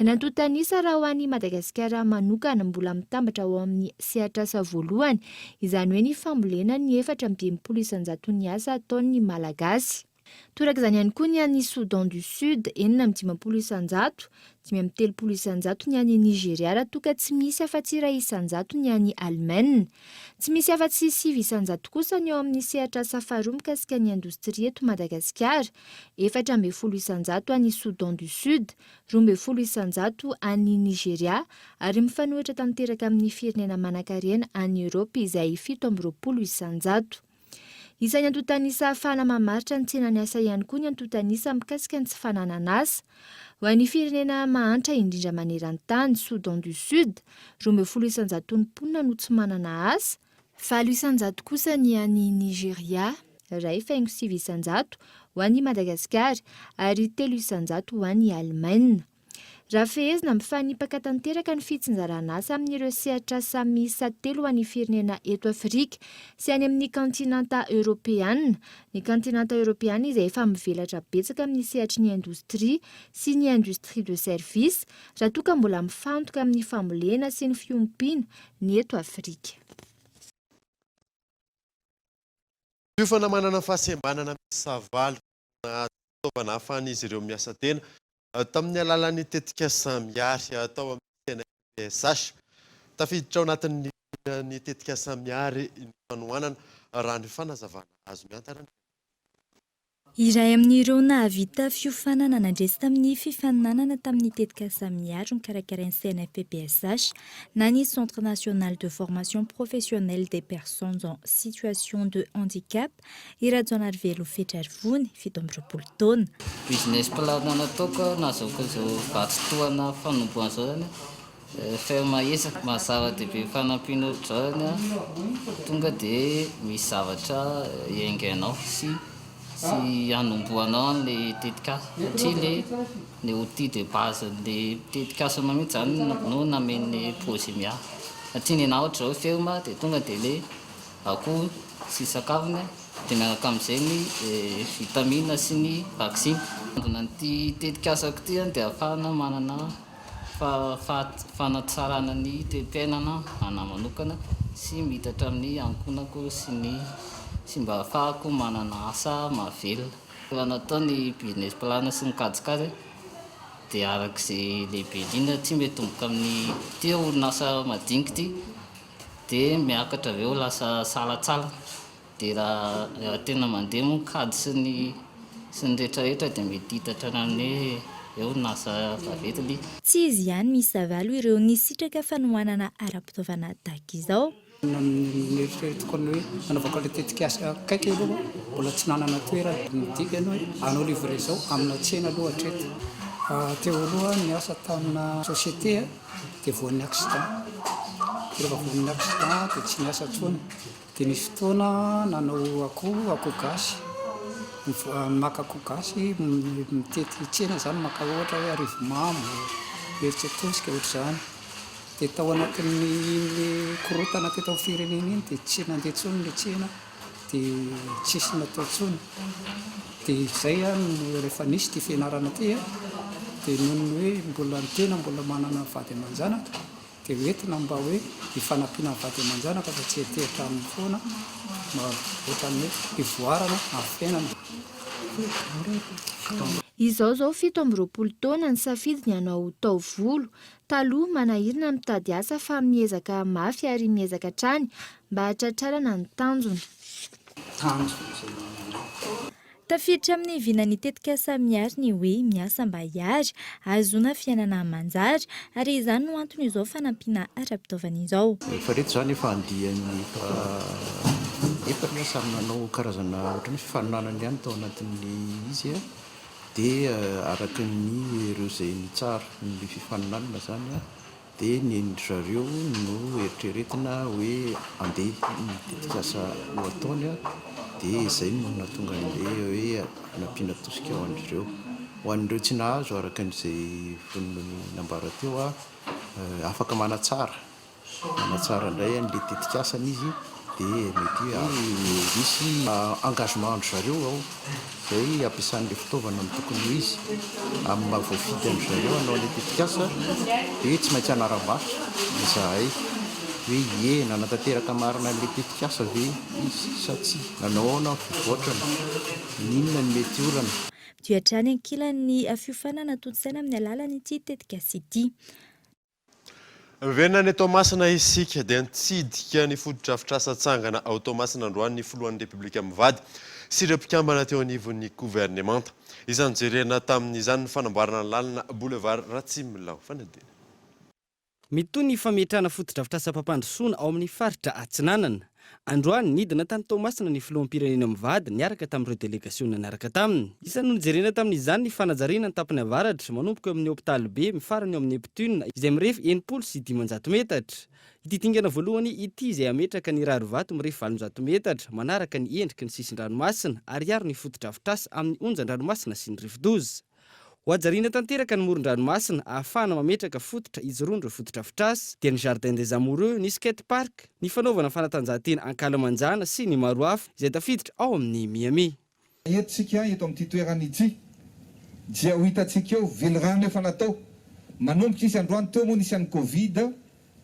Nantotanisa raha ho an'ny Madagasikara manokana mbola mitambatra ao amin'ny sehatra asa voalohany, izany hoe ny fambolena ny 420 ny asa ataon'ny malagasy. Toraka izany ihany koa ny an'ny Soudan du Sud 450, 530 ny an'ny Nigeria raha toa ka tsy misy afa-tsy 100 ny an'ny Allemagne. Tsy misy afa-tsy 700 kosa ny ao amin'ny sehatra asa faharoa mikasika ny indostria eto Madagasikara, 420 an'ny Soudan du Sud, 20 an'ny Nigeria ary mifanohitra tanteraka amin'ny firenena manan-karena any Eropa izay 720. Isan'ny antotanisa ahafahana mamaritra ny tsenan'ny asa ihany koa ny antotanisa mikasika ny tsy fananana asa. Ho an'ny firenena mahantra indrindra maneran-tany Soudan du Sud, 20 mponina no tsy manana asa, 900 kosa ny an'ny Nigeria, 700 ho an'ny Madagasikara ary 300 ho an'ny Allemagne. raha fehezina mifanipaka tanteraka ny fitsinjarana asa amin'ireo sehatra samy isa telo any firenena eto Afrika sy any amin'ny kontinanta Europeana. Ny kontinanta Europeana izay efa mivelatra betsaka amin'ny sehatry ny indostria sy ny industrie de service raha toa ka mbola mifantoka amin'ny famolena sy ny fiompiana ny eto Afrika. Fiofana manana fahasembanana misy savalo na fitaovana ahafahan'izy ireo miasa tena tamin'ny alalan'ny tetika samiary atao amin'ny tena SH. Tafiditra ao anatin'ny tetika samiary ny fanohanana raha ny fanazavana azo miantarana. Iray amin'ireo nahavita fiofanana nandresy tamin'ny fifaninanana tamin'ny tetika samiary mikarakarain'ny CNFPPSH na ny Centre national de formation professionnelle des personnes en situation de handicap Irajonarivelo Fetrarivony 17 taona. Business plan nataoko nahazoako izao vatsim-toana fanomboana izao zany ferme ezaka mahazava-dehibe fanampiana ohatr'izany tonga dia misy zavatra iaingainao sy hanomboanao le tetikasa satria le outil de base le tetikasa mamitsy zany no namen'ny projet miahy satria ny anao ohatra zao ferme dia tonga dia le akoho sy sakafony dia miaraka amin'izay ny vitamine sy ny vaccine. Nanty tetikasako ty dia ahafahana manana fanatsarana ny te-piainana ana manokana sy mitatra amin'ny ankonako sy mba ahafahako manana asa mahavelona. Raha natao ny business plan sy ny kajikajy dia arak'izay lehibe indrindra tsy mety tomboka amin'ny ty orinasa madinika ty dia miakatra avy eo lasa salatsala. Dia raha tena mandeha moa kajy sy ny rehetrarehetra dia mety hitatra amin'ny orinasa vaventy. Tsy izy ihany misy zavalo ireo nisitraka fanohanana ara-pitaovana tahaka izao. Neritreretiko ny hoe nanaovako le tetikasa akaiky aloha mbola tsy nanana toerana midika ianao hoe anao livre zao amina tsena aloha hatreto. Teo aloha niasa tamina société dia voan'ny accident. Rehefa voan'ny accident dia tsy niasa intsony. Dia nisy fotoana nanao akoho gasy. Maka akoho gasy mitety tsena zany maka ohatra hoe arivomamo, eritsetosika ohatr'izany. Dia tao anatin'ny korotana teto amin'ny firenena iny dia tsy nandeha intsony le tsena dia tsisy natao intsony. Dia izay rehefa nisy ty fianarana ty dia noho ny hoe mbola ny tena mbola manana vady aman-janaka dia hoentina mba hoe hifanampiana vady aman-janaka fa tsy hetehitra amin'ny foana mba ohatran'ny hoe hivoarana hafiainana. Izao 17 taona ny safidy ny hanao taovolo. Taloha manahirana mitady asa fa miezaka mafy ary miezaka hatrany mba hatratrarana ny tanjony. Tafiditra amin'ny vinany tetika samiary ny hoe miasa mba hiary azona fiainana manjary ary izany no antony izao fanampiana ara-pitaovana izao. Efa reto zany efa andian'ny efatra samy nanao karazana ohatran'ny fifaninanana ihany tao anatin'ny izy dia araka ny ireo izay ny tsara ny fifaninanana zany dia ny zareo no eritreretina hoe andeha ny tetikasa ho ataony dia izay no nahatonga an'ilay hoe nampiana tosika ao an'ireo. Ho an'ireo tsy nahazo araka n'izay nambara teo afaka manatsara indray an'ilay tetikasany izy dia mety misy engagement andro zareo ao izay ampiasan'ilay fitaovana ny tokony ho izy amin'ny mahavoafidy andro zareo anao ilay tetikasa dia tsy maintsy anara-baso izahay hoe nanatanteraka marina an'ilay tetikasa ve izy sa tsy nanao na fivoatrana ninona ny mety olana. Diohatrany ankilan'ny fiofanana toto-saina amin'ny alalan'ity tetikasa ity. Venona ny Tomasina isika dia nitsidika ny fotodrafitr'asa-tsangana ao Tomasina androany ny filohan'ny Repoblika mivady sy ireo mpikambana teo anivon'ny gouvernemanta. Izany jerena tamin'izany ny fanamboarana ny lalana boulevard Ratsimilao fanadina. Mitoy ny fametrahana fotodrafitr'asa-pampandrosoana ao amin'ny faritra Atsinanana. Androany nidina tany Tomasina ny filoham-pirenena mivady niaraka tamin'ireo delegaciona niaraka taminy. Isany nijerena tamin'izany ny fanajariana ny tampony avaratra manomboka amin'ny hôpitaly be mifarany amin'ny Neptune izay mirefy 700 sy 500 metatra. Ity dingana voalohany ity izay ametraka ny rarivato mirefy 400 metatra manaraka ny endriky ny sisin-dranomasina ary aro ny fotodrafitr'asa amin'ny onjan-dranomasina sy ny rivo-doza. ho ajariana tanteraka ny moron-dranomasina ahafahana mametraka fototra ijoroandro fototra fitrasy dia ny jardin des amoureux ny skate park ny fanaovana fanatanjahantena ankalamanjana sy ny maro hafa izay tafiditra ao amin'ny miami. Etsika eto amin'ity toerana ity dia ho hitantsika eo velorano efa natao manomboka isy androany teo moa nisy an'ny covid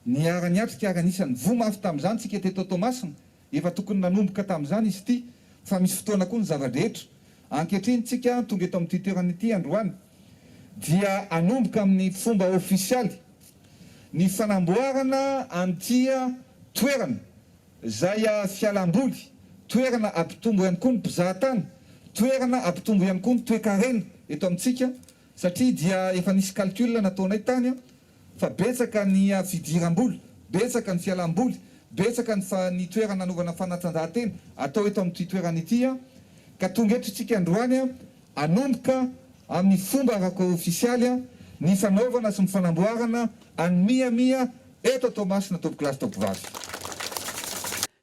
ny arany atrika ary nisy an'ny vomafy tamin'izany tsika teto Tomasina efa tokony nanomboka tamin'izany izy ity fa misy fotoana koa ny zava-drehetra ankehitriny tsika tonga eto amin'ity toerana ity androany dia anomboka amin'ny fomba ofisialy ny fanamboarana antia toerana zay fialamboly toerana ampitombo ihany koa ny mpizahatany toerana ampitombo ihany koa ny toe-karena eto amintsika satria dia efa nisy calcul nataonay tany fa betsaka ny fidiram-boly betsaka ny fialam-boly betsaka ny toerana nanovana fanatanjahantena atao eto amin'ity toerana ity ka tonga eto tsika androany anomboka amin'ny fomba araka ofisialy ny fanaovana sy ny fanamboarana any miamia eto Tomasina topokilasy topovavy.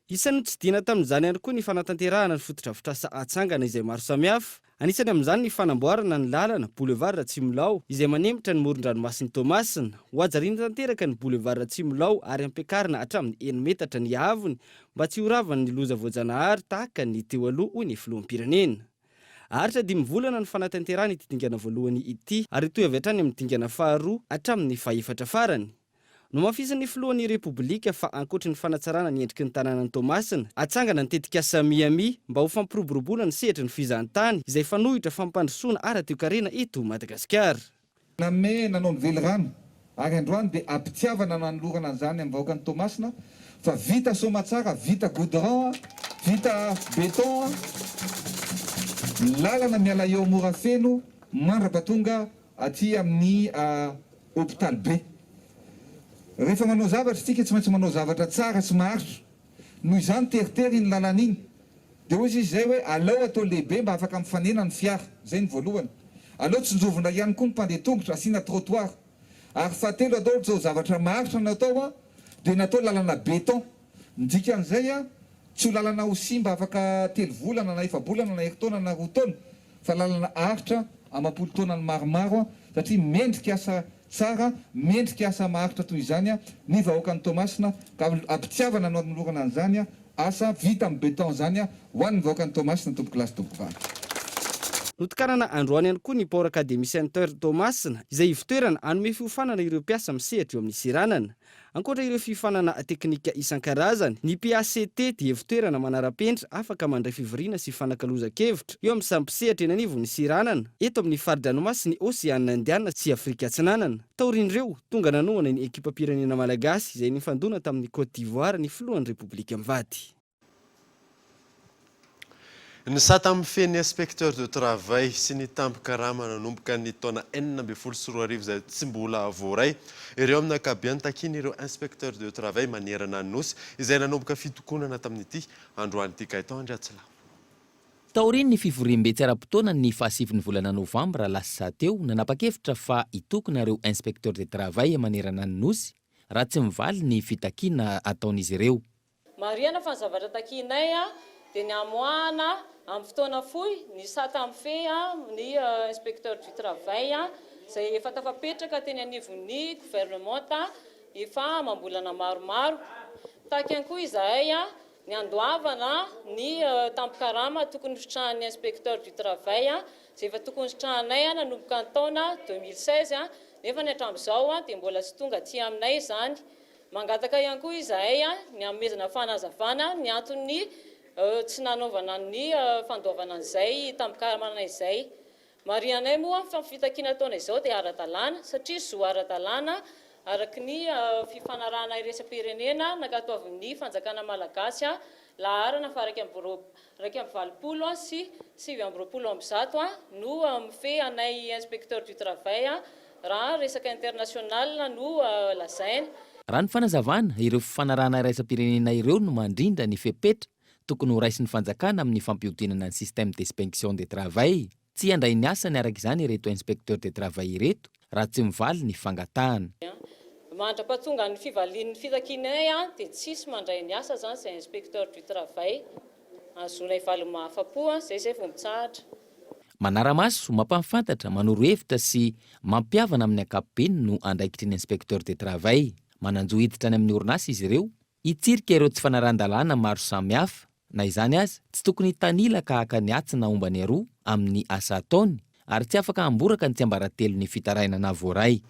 Isan'ny tsy dina tamin'izany ihany koa ny fanatanterahana ny fototra fitrasa atsangana izay maro samihafa. Anisany amin'izany ny fanamboarana ny lalana boulevard Tsimilao izay manemitra ny moron-dranomasin'ny Tomasina. Ho ajariana tanteraka ny boulevard Tsimilao ary ampiakarina hatramin'ny 1 metatra ny havony mba tsy ho ravan'ny loza voajanahary tahaka ny teo aloha hoy ny filoham-pirenena. Aritra 5 volana ny fanatanterahana ity dingana voalohany ity ary toy avy hatrany amin'ny dingana faharoa hatramin'ny fahaefatra farany. No mafisan'ny filohan'ny Repoblika fa ankoatra ny fanatsarana ny endriky ny tanànan'ny Tomasina, atsangana ny tetikasa Miami mba ho fampiroboroboana ny sehatra ny fizahantany izay fanohitra fampandrosoana ara-toe-karena eto Madagasikara. Name nanao ny velorano ary androany dia ampitiavana nanolorana an'izany amin'ny vahoakan'ny Tomasina fa vita somatsara, vita goudron, vita béton, lalana miala eo mora feno mandrapatonga aty amin'ny hôpital B. Rehefa manao zavatra tsika tsy maintsy manao zavatra tsara sy maharitra noho izany teritery ny lalana iny dia hoy izy zay hoe aleo atao lehibe mba afaka mifanena ny fiara zay ny voalohany aleo tsinjovina ihany koa ny mpandeha tongotra asiana trottoir ary fahatelo atao zao zavatra maharitra natao dia natao lalana béton midika an'izay tsy ho lalana ho simba afaka 3 volana na 1 bolana na 2 taona na 2 taona fa lalana haritra amapolo taona ny maromaro satria mendrika asa tsara mendrika asa maharitra toy izany ny vahoakan'ny Tomasina ka ampitiavana no anolorana an'izany asa vita amin'ny béton zany ho an'ny vahoakan'ny Tomasina topokilasy topokovavy. Notikanana androany ihany koa ny port académicien Tomasina izay ivitoerana anome fiofanana ireo mpiasa misehatra eo amin'ny siranana. Ankoatra ireo fiofanana teknika isan-karazany, ny PACT dia ivitoerana manara-penitra afaka mandray fivoriana sy fanakalozan-kevitra eo amin'ny samy mpisehatra eny anivon'ny siranana eto amin'ny faridranomasy ny Osianina Indiana sy Afrika Atsinanana. Taorian'ireo tonga nanohana ny ekipam-pirenena malagasy izay nifandona tamin'ny Côte d'Ivoire ny filohan'ny Repoblika mivady. Ny sata amin'ny feny inspecteur de travail sy ny tampoka rama nanomboka ny taona 14 izay tsy mbola voaray ireo amin'ny ankabeany takiny ireo inspecteur de travail manerana ny nosy izay nanomboka fitokonana tamin'ity androany ity Kaitan Andriatsila. Taoriny ny fivoriam-betsy ara-potoana ny 7 volana novambra lasa teo nanapa-kevitra fa itokonareo inspecteur de travail manerana ny nosy raha tsy mivaly ny fitakiana ataon'izy ireo. Mariana fa ny zavatra takinay dia ny amoahana amin'ny fotoana fohy ny sata amin'ny fe ny inspecteur du travail izay efa tafapetraka teny anivon'ny gouvernement efa mambolana maromaro. Taky ihany koa izahay ny andoavana ny tampokarama tokony fitrahan'ny inspecteur du travail izay efa tokony fitrahanay nanomboka ny taona 2016 nefa ny hatramin'izao dia mbola tsy tonga aty aminay izany. Mangataka ihany koa izahay ny amezana fanazavana ny antony tsy nanaovana ny fandoavana an'izay tampokaramana izay. Marianay moa fa fitakiana taona izao dia ara-dalàna satria zo ara-dalàna araky ny fifanarahana iraisam-pirenena nankatoavin'ny fanjakana malagasy laharana fa 220 sy 720 no mife anay inspecteur du travail raha resaka international no lazaina. Raha ny fanazavana ireo fifanarahana iraisam-pirenena ireo no mandrindra ny fepetra tokony ho raisin'ny fanjakana amin'ny fampiodinana ny système d'inspection de travail. Tsy handray ny asany araka izany ireto inspecteur de travail ireto raha tsy mivaly ny fangatahana. Mandra-pahatonga ny fivalian'ny fitakinay dia tsisy mandray ny asa zany izay inspecteur du travail azonay valy mahafapo izay vao mitsahatra. manaramaso mampahafantatra manoro hevitra sy mampiavana amin'ny ankapobeny no andraikitry ny inspecteur de travail. Mananjo hiditra any amin'ny orinasa izy ireo hitsirika ireo tsy fanaran-dalàna maro samihafa, na izany azy tsy tokony tanilaka haka ny atsy na omba ny aroa amin'ny asa ataony ary tsy afaka hamboraka ny tsiambaratelo ny fitarainana voaray.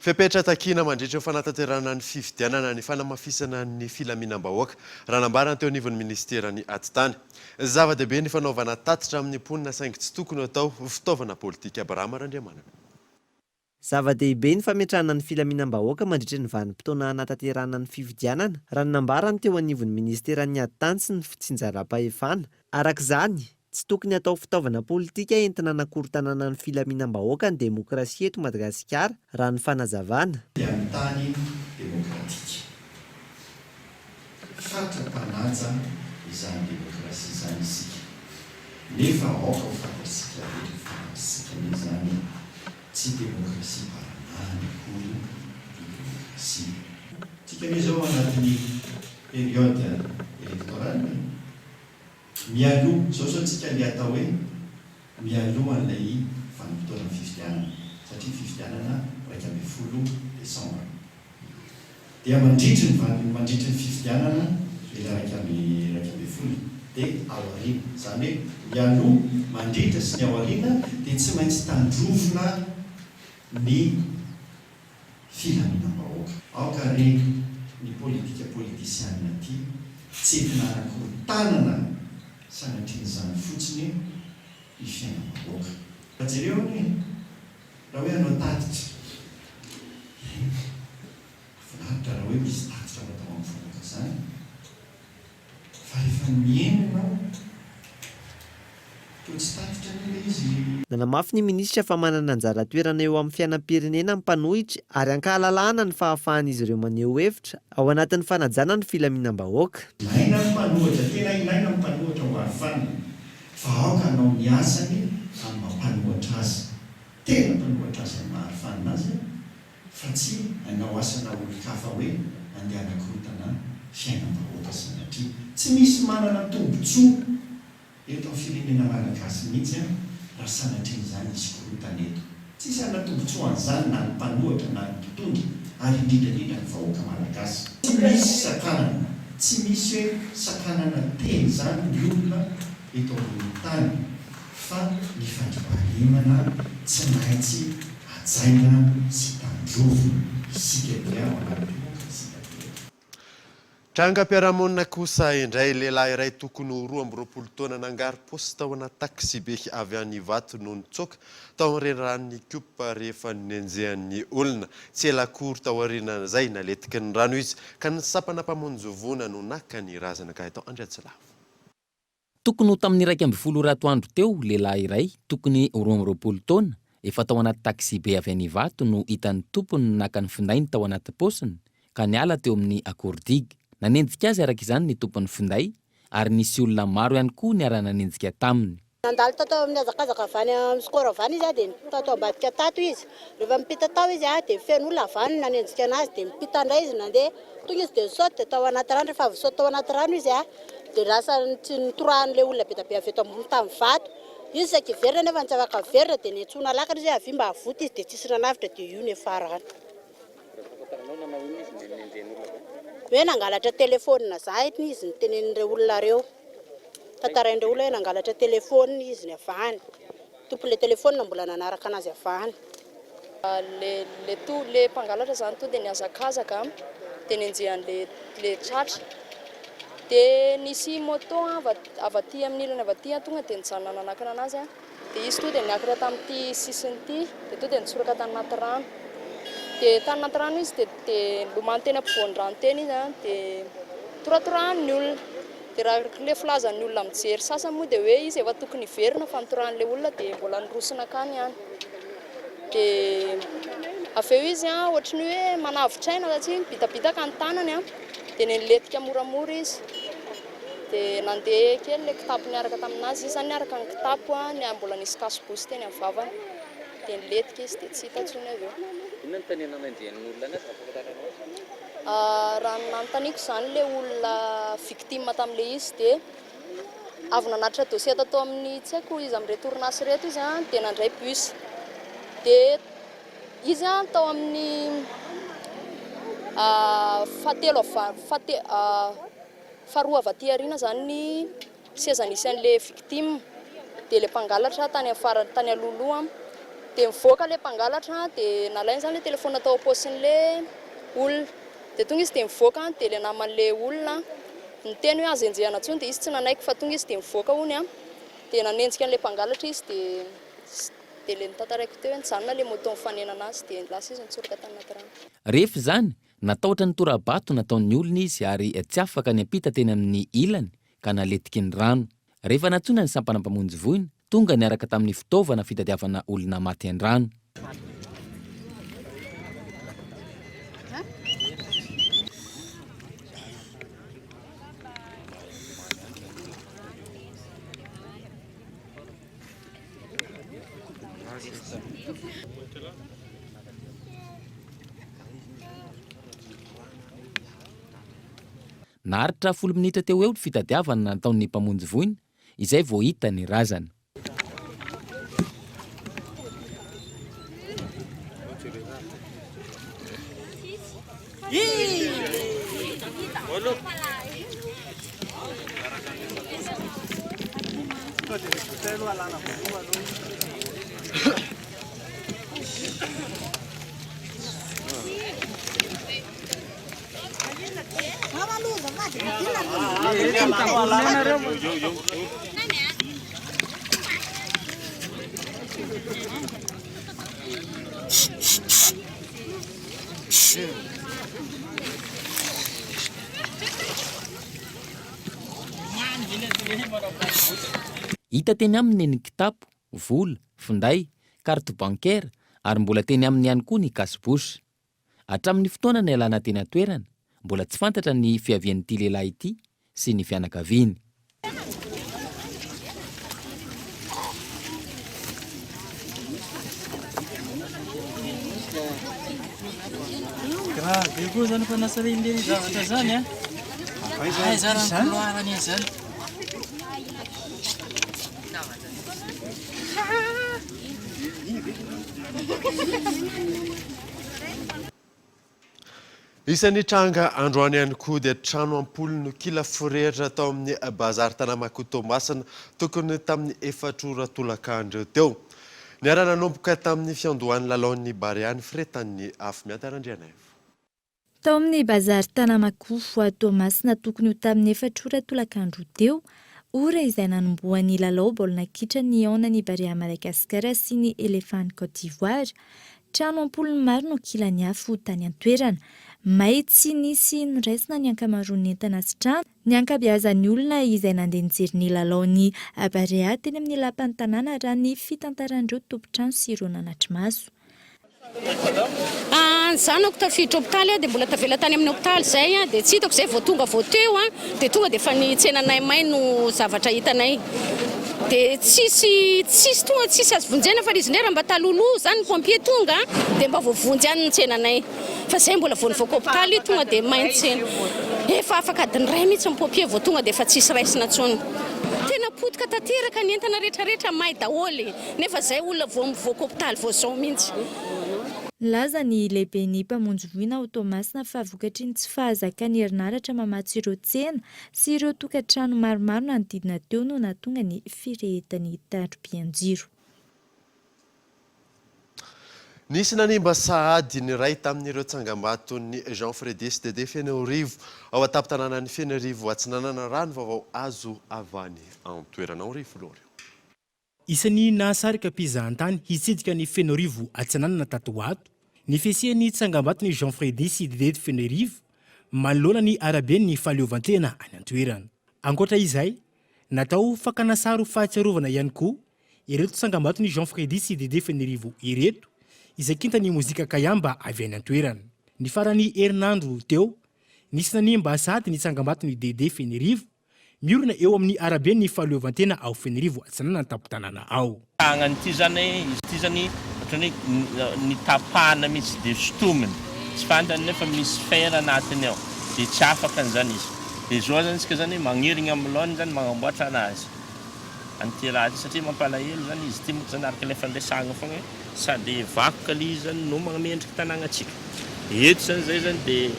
Fepetra takina mandritra fanatanterana ny fifidianana ny fanamafisana ny filaminam-bahoaka raha nambarana teo anivon'ny ministerany Atitany. Zava-dehibe ny fanaovana tatitra amin'ny mponina saingy tsy tokony atao fitaovana politika. Abrahama Randriamanana. Zava-dehibe ny fametrahana ny filaminam-bahoaka mandritra ny vanim-potoana hanatanterana ny fifidianana raha nambarana teo anivon'ny ministerany Atitany sy ny fitsinjaram-pahefana. Arak'izany tsy tokony atao fitaovana politika entina hanakorontanana ny filaminam-bahoaka ny demokrasia eto Madagasikara raha ny fanazavana. Tany demokratika. Fatra-panaja izany demokrasia izany isika. Nefa aoka ho fantasika rehefa izany tsy demokrasia paranany koa demokrasia. Tsika izao anatin'ny periode elektorale mialoha zao tsika le atao hoe mialoha an'ilay vanim-potoana fifidianana satria fifidianana 10 Desambra. Dia mandritry ny fifidianana ilay 10 dia aoriana. Zany hoe mialoha mandritra sy ny aoriana dia tsy maintsy tandrovona ny filaminam-bahoaka. Aoka ny politika politisianina ty tsy entina hanakorontanana sanatrin'izany fotsiny ny fiainam-bahoaka. Jereo raha hoe anao tatitra finaritra raha hoe misy tatitra atao amin'ny vahoaka izany fa efa miaina ianao to tsy tatitra nile izy. Nanamafy ny minisitra fa manana anjara toerana eo amin'ny fiainam-pirenena ny mpanohitra ary ankahalalahana ny fahafahan'izy ireo maneho hevitra ao anatin'ny fanajana ny filaminam-bahoaka. Ilaina ny mpanohitra, tena ilaina ny mpanohitra ho ahafana fa aoka anao ny asany amin'ny mampanohitra azy. Tena mpanohitra azy amin'ny mahafanana azy fa tsy anao asana olon-kafa hoe andeha hanakorotana fiainam-bahoaka sanatria tsy misy manana tombotsoa eto amin'ny firenena malagasy mihitsy raha sanatrin'izany izy korotana eto. Tsy sana tombotsoa an'izany na ny mpanohitra na ny mpitondra ary indrindrandrindra ny vahoaka malagasy. Tsy misy sakanana, tsy misy hoe sakanana teny izany ny olona eto amin'ny tany fa ny fandriampahalemana tsy maintsy hajaina sy tandrovona isika dia ao anaty demokrasia. Trangam-piarahamonina kosa indray lehilahy iray tokony 22 taona nangary posy tao anaty taksibe avy any Ivato no nitsoaka tao amin'ny reniran'ny Kopa rehefa nenjehan'ny olona. Tsy ela akory tao aorian'izay naletiky ny rano izy ka ny sapana mpamonjy-voana no naka ny razana ka atao Andriatsilavo. Tokony ho tamin'ny 12 ratoandro teo lehilahy iray tokony 22 taona efa tao anaty taksibe avy any Ivato no hitan'ny tompony naka ny findainy tao anaty posiny ka niala teo amin'ny Akordigy. Nanenjika azy araka izany ny tompon'ny finday ary nisy olona maro ihany koa niara-nanenjika taminy. Nandalo tatao amin'ny azakazaka avany amin'ny skôra avany izy dia tatao ambadika tato izy. Rehefa mipita tao izy dia feno olona avany nanenjika anazy dia mipita indray izy nandeha tonga izy dia nisaoty tao anaty rano. Rehefa avy saoty tao anaty rano izy dia lasa nitoraha'ilay olona be dia be avy eto ambony tamin'ny vato. Izy saky verina nefa tsy afaka verina dia nitsona lakana izy avy mba avoty izy dia tsisy ranavitra dia io nefa rano. Hoe nangalatra telefônina zahiny izy nitenen'ireo olona reo. Tantarain'ireo olona hoe nangalatra telefônina izy ny avany. Tompon'ilay telefônina mbola nanaraka anazy avany. Le mpangalatra zany to dia niazakazaka dia nenjehan'ilay tratra. Dia nisy moto avy aty amin'ny ilany avy aty tonga dia nijanona nanakana anazy dia izy to dia niakatra tamin'ity sisiny ity dia to dia nitsoraka tany anaty rano. Dia tany anaty rano izy dia lomano teny ampovoan'ny rano teny izy dia toratorahany olona. Dia raha le filazan'ny olona mijery sasany moa dia hoe izy efa tokony hiverina fa nitorahan'ilay olona dia mbola nirosona akany ihany. Dia avy eo izy ohatran'ny hoe manavotraina satria bitabitaka ny tanany dia niletika moramora izy. Dia nandeha kely ilay kitapo niaraka taminazy izy niaraka ny kitapo mbola nisy kasibosy teny amin'ny vavany. Dia niletika izy dia tsy hita intsony avy eo. Inona ny tany nanenjehan'ny olona anazy raha nanontaniako izany ilay olona victime tamin'ilay izy dia avy nanatitra dossier tatao amin'ny tsy haiko izy amin'ny retournasy reto izy dia nandray bus dia izy tao amin'ny faharoa avy aty aoriana zany ny seza nisy an'ilay victime dia ilay mpangalatra tany afara tany alohaloha dia mivoaka ilay mpangalatra dia nalainy zany ilay telefona tao am-posin'ilay olona dia tonga izy dia mivoaka dia ilay naman'ilay olona niteny hoe azy enjehana antsony dia izy tsy nanaiky fa tonga izy dia mivoaka hony dia nanenjika an'ilay mpangalatra izy dia ilay nitantaraiko teo nijanona ilay moto mifanenana azy dia lasa izy nitsorika tany anaty rano. Rehefa izany natahotra ny tora-bato nataon'ny olona izy ary tsy afaka ny ampita teny amin'ny ilany ka naletiky ny rano. Rehefa natsona ny sampana mpamonjy voina tonga niaraka tamin'ny fitaovana fitadiavana olona maty an-drano. Naharitra 10 minitra teo eo fitadiavana nataon'ny mpamonjy voina izay vao hita ny razana. Hita teny aminy ny kitapo, vola, finday, carte bancaire ary mbola teny aminy ihany koa ny kasibosy. Hatramin'ny fotoana ny alana teny atoerana, mbola tsy fantatra ny fiavian'ity lehilahy ity sy ny fianakaviany. Grave koa zany fanasariny zavatra zany aizarany loharany zany. Isan'ny tranga androany ihany koa dia trano ampoly no kila forehitra tao amin'ny bazary Tanamakoto Toamasina tokony tamin'ny 4 ora tolakandro teo. Ny ara nanomboka tamin'ny fiandohan'ny lalaon'ny Bariany firetan'ny afo miantarandriana. Tao amin'ny bazary Tanamakoto Toamasina tokony ho tamin'ny 4 ora tolakandro teo, ora izay nanombohan'ny lalao baolina kitra ny aonan'ny Barea Madagasikara sy ny Elephant Côte d'Ivoire. Trano ampoly maro no kilany afo tany an-toerana. May tsy nisy niraisina ny ankamaroan'ny entana sy trano. Ny ankabeazan'ny olona izay nandeha nijery ny lalaon'ny Barea teny amin'ny lapan'ny tanàna raha ny fitantarandreo tompontrano sy ireo nanatry maso. Zanako tafiditra hôpitaly dia mbola tavela tany amin'ny hôpitaly zay dia tsy hitako zay vao tonga vao teo dia tonga dia fa ny tsenanay may no zavatra hitanay. Dia tsisy tonga tsisy azo vonjena fa izy nera mba taloloha zany ny pompier tonga dia mba voavonjy any ny tsenanay. Fa zay mbola vao nivoaka hôpitaly tonga dia may ny tsena. Efa afaka adiny ray mihitsy ny pompier vao tonga dia fa tsisy raisina intsony. Tena potika tanteraka ny entana rehetrarehetra may daholy nefa zay olona vao mivoaka hôpitaly vao zao mihitsy. Laza ny lehiben'ny mpamonjy voina ao Toamasina fa vokatry ny tsy fahazakany herinaratra mamatsy ireo tsena sy ireo tokantrano maromaro nanodidina teo no nahatonga ny firehetan'ny tandrom-pianjiro. Nisy nanimba sahady ny ray tamin'ireo tsangambaton'ny Jean Fredis de Fenorivo ao ataptananan'ny Fenorivo atsinanana rano vaovao azo avany an-toerana Rivoloro. Isan'ny nahasarika mpizahan-tany hitsidika ny Fenorivo atsinanana tatoato. Ny fisian'ny tsangambaton'ny Jean Fredis de Fenorivo manoloana ny arabe ny fahaleovantena any an-toerana. Ankoatra izay, natao fakanasaro fahatsiarovana ihany koa ireto tsangambaton'ny Jean Fredis de Fenorivo ireto izay kinta ny mozika kayamba avy any an-toerana. Ny farany herinandro teo, nisy nanimba sahady ny tsangambaton'ny Dede Fenorivo miorina eo amin'ny arabe ny fahaleovantena ao Fenorivo atsinanana tapotanana ao. Agnan'ity zany izy ity zany ohatrany ny tapahana mihitsy dia sotominy. Tsy fantany nefa misy fer anatiny ao dia tsy afaka an'izany izy. dia zao zany tsika zany magnerigna amin'ny laony zany magnamboatra anazy an'ity raha ity satria mampalahelo zany izy ity moka zany araka ilay fandraisagna foagna sady vakoka le izy zany no magnamendrika tanàgnantsika. Eto zany zay zany dia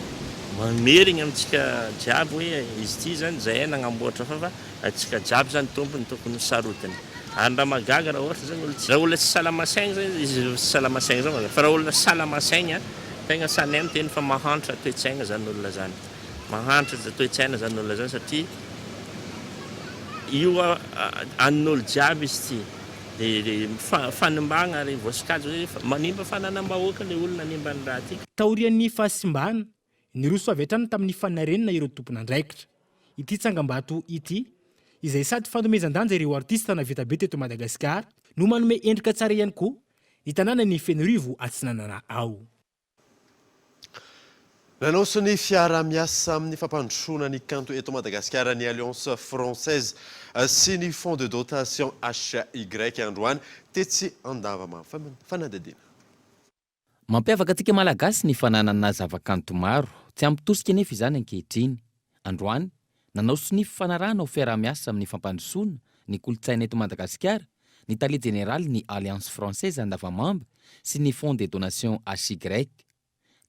mamerigna amintsika jiaby hoe izy ity zany zay nagnamboatra fa atsika jiaby zany tompony tokony sarotiny. Ary raha magaga raha ohatra zany raha olona tsy salamasaigna zany izy tsy salamasaigna zao fa raha olona salamasaigna tegna sany amin'ny teny fa mahantra toe-tsaigna zany olona zany. Mahantra toe-tsaina zany olona zany satria io an'olo jiaby izy ity dia fanimbagna ary voasikajo hoe manimba fananam-bahoaka le olona nimba ny raha ty. Taorian'ny fahasimbahana ny roa soavy hatrany tamin'ny fanarenana ireo tompon'andraikitra. Ity tsangambato ity izay sady fanomezan-danja ireo artista na vita be teto Madagasikara no manome endrika tsara ihany koa ny tanàna ny Fenorivo Atsinanana ao. Nanaoso ny fiara-miasa amin'ny fampandrosoana ny kanto eto Madagasikara ny Alliance Française sy ny Fonds de dotation HY androany tetsy andava-fanadadina. Mampiavaka antsika malagasy ny fananana zavakanto maro, tsy ampitosika nefa izany ankehitriny. Androany nanaoso ny fifanarahana ho fiara-miasa amin'ny fampandrosoana ny kolontsaina eto Madagasikara ny tale général ny Alliance Française andavamamba sy ny Fonds de donation HY.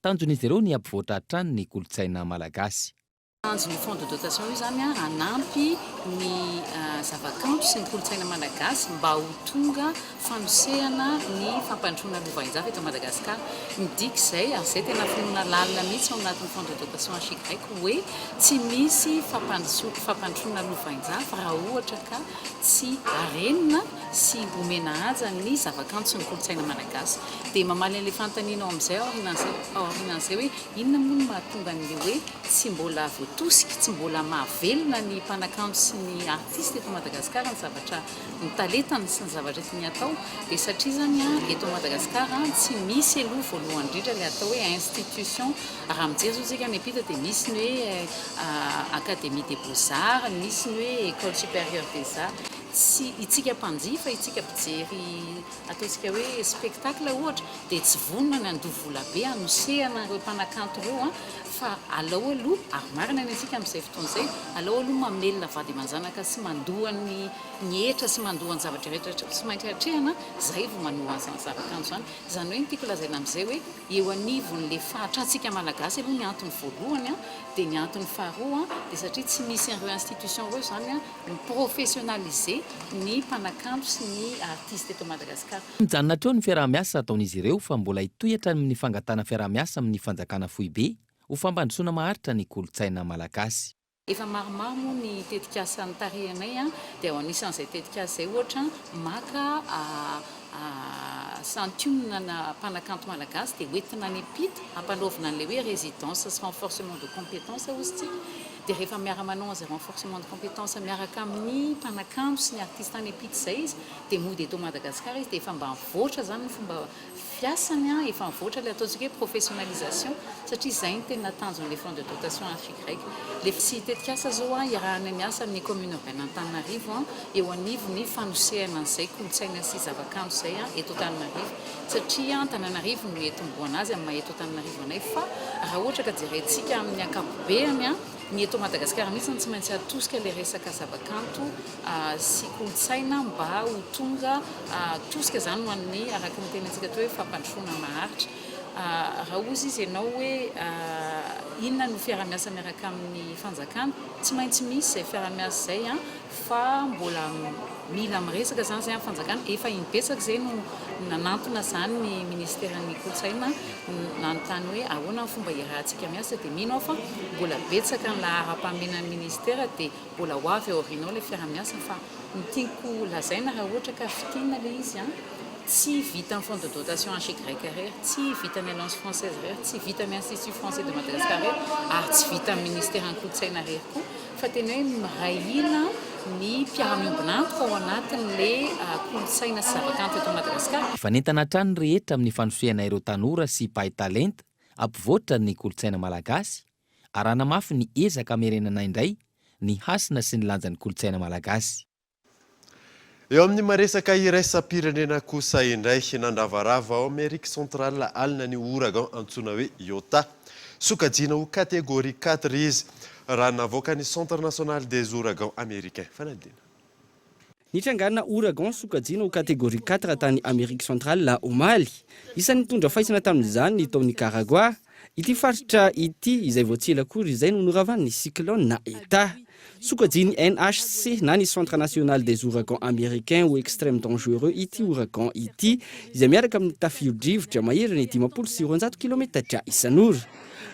Tanjon'izy ireo ny ampivoatra hatrany ny kolontsaina malagasy. Tanjon'ny Fonds de dotation io zany hanampy ny zavakanto sy ny kolontsaina malagasy mba ho tonga fanosehana ny fampandrosoana lovain-java eto Madagasikara. Midika izay ary izay tena finoana lalina mihitsy ao anatin'ny Fonds de dotation HY hoe tsy misy fampandrosoana lovain-java raha ohatra ka tsy arenina sy omena aja ny zavakanto sy ny kolontsaina malagasy. Dia mamaly an'ilay fanontaniana amin'izay aorinan'izay hoe inona moa no mahatonga an'ilay hoe tsy mbola voatosika, tsy mbola mahavelona ny mpanakanto sy ny artiste eto Madagasikara ny zavatra ny talentany sy ny zavatra tiany atao. Dia satria zany eto Madagasikara tsy misy aloha voalohany indrindra ilay atao hoe institution. Raha mijery zao isika ny epita dia misy ny hoe Académie des Beaux-Arts, misy ny hoe École supérieure des arts. Tsy itsika mpanjifa, itsika mpijery ataontsika hoe spectacle ohatra dia tsy vonona ny andoha vola be hanosehana ireo mpanakanto ireo fa alao aloha ary marina ny antsika amin'izay fotoana izay alao aloha mamelona vady aman-janaka sy mandoha ny hetra sy mandoha ny zavatra rehetra sy maintsy hatrehana izay vao manoha an'izany zavakanto zany. Izany hoe ny tiako lazaina amin'izay hoe eo anivon'ilay fahatrantsika malagasy aloha ny antony voalohany dia ny antony faharoa dia satria tsy misy ireo institution ireo zany no professionnaliser ny mpanakanto sy ny artiste eto Madagasikara. Mijanona hatreo ny fiara-miasa ataon'izy ireo fa mbola hitohatra amin'ny fangatana fiara-miasa amin'ny fanjakana foibe ho fampandrosoana maharitra ny kolontsaina malagasy. Efa maromaro moa ny tetikasa ny tarehanay dia ao anisan'izay tetikasa izay ohatra maka santiona na mpanakanto malagasy dia hoentina any epita hampanaovina an'ilay hoe résidence sy renforcement de compétence hozy ity. Dia rehefa miara-manao an'izay renforcement de compétence miaraka amin'ny mpanakanto sy ny artiste any epita izay izy dia mody eto Madagasikara izy dia efa mba mivoatra zany ny fomba fiasany efa mivoatra ilay ataontsika hoe professionnalisation satria izay ny tena tanjon'ilay Fonds de dotation HY. Le sy tetikasa zao iarahana miasa amin'ny commune urbaine Antananarivo eo anivony fanosehana an'izay kolontsaina sy zavakanto izay eto Antananarivo satria Antananarivo no etomboana azy amin'ny eto Antananarivo anay fa raha ohatra ka jerentsika amin'ny ankapobeny ny eto Madagasikara mihitsy tsy maintsy atosika ilay resaka zavakanto sy kolontsaina mba ho tonga tosika zany ho an'ny araka ny tenantsika toa hoe fampandrosoana maharitra. Raha ozy izy ianao hoe inona no fiara-miasa miaraka amin'ny fanjakana tsy maintsy misy izay fiara-miasa izay fa mbola mila miresaka zany izay amin'ny fanjakana efa inibetsaka izay no nanantona zany ny ministèren'ny kolontsaina nanontany hoe ahoana ny fomba iarahantsika miasa dia mino aho fa mbola betsaka ny lahara-pahamehan'ny ministèra dia mbola ho avy ao aorianao ilay fiara-miasa fa ny tiako lazaina raha ohatra ka fitiana ilay izy tsy vita amin'ny Fonds de dotation HY rehetra, tsy vita amin'ny Alliance Française rehetra, tsy vita amin'ny Institut Français de Madagascar rehetra, ary tsy vita amin'ny ministèren'ny kolontsaina rehetra koa fa tena hoe miray hina ny mpiara-miombona antoka ao anatin'ilay kolontsaina sy zavakanto eto Madagasikara. Efa nentana hatrany rehetra amin'ny fanosehana ireo tanora sy mpahay talenta ampivoatra ny kolontsaina malagasy arahana mafy ny ezaka amerenana indray ny hasina sy ny lanjan'ny kolontsaina malagasy. Eo amin'ny maresaka iraisam-pirenena kosa indray nandravarava ao Amerique centrale alina ny ouragan antsoina hoe Iota. Sokajiana ho kategoria 4 izy. raha navoaka ny Centre National des Ouragans Américains. Fanadina. Nitrangana ouragan sokajiana ho catégorie 4 tany Amérique centrale la omaly. Isan'ny nitondra faisana tamin'izany ny tao Nicaragua. Ity faritra ity izay voatsila akory izay no noravan'ny cyclone na Eta. Sokajiny NHC na ny Centre National des Ouragans Américains ou extrême dangereux ity ouragan ity izay miaraka amin'ny tafio-drivotra maherin'ny 520 km isan'ora.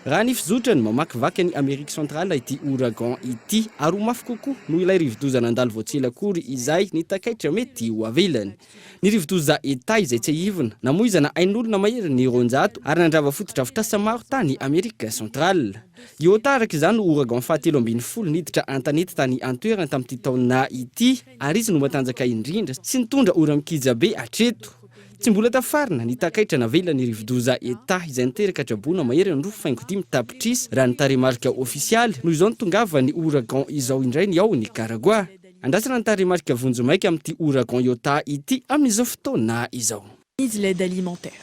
Raha ny fizotrany mamakivaky ny Amérique centrale ity ouragan ity ary ho mafy kokoa noho ilay rivodozana andalo voatsila akory izay nitakaitra mety ho avelany. Ny rivodoza Eta izay tsy hivona namoizana ain'olona maherin'ny 200 ary nandrava fotodrafitrasa maro tany Amérique centrale. Io taraka izany no ouragan fahatelo ambin'ny folo niditra antanety tany antoerana tamin'ity taona ity ary izy no matanjaka indrindra sy nitondra ora-mikija be hatreto. Tsy mbola tafarina nitakaitra navela ny rivodoza Eta izay niteraka hatrabona maheriny 2.5 tapitrisa raha ny taremarika ofisialy noho izao nitongava ny ouragan izao indray ny ao Nicaragua. Andrasana ny taremarika vonjomaika amin'ity ouragan Iota ity amin'izao fotoana izao. L'aide alimentaire.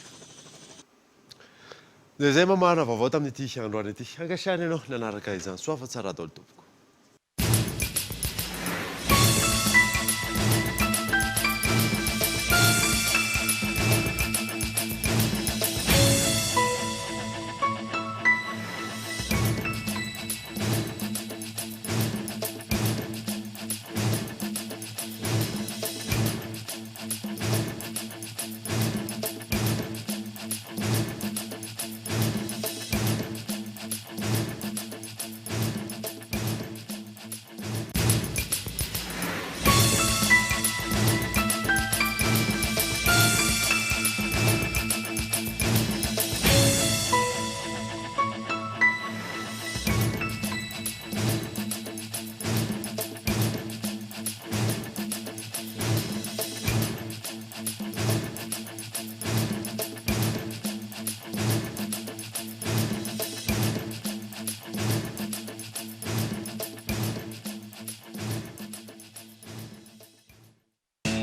Dia izay mamahana vaovao tamin'ity androany ity. Ankasiany ianao nanaraka izany soafa tsara daholo tompoko.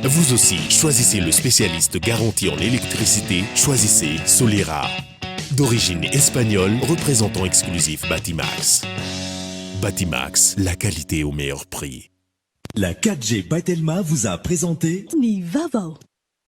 Vous aussi, choisissez le spécialiste garanti en électricité, choisissez Solera. D'origine espagnole, représentant exclusif Batimax. Batimax, la qualité au meilleur prix. La 4G by Telma vous a présenté Ni Vavo.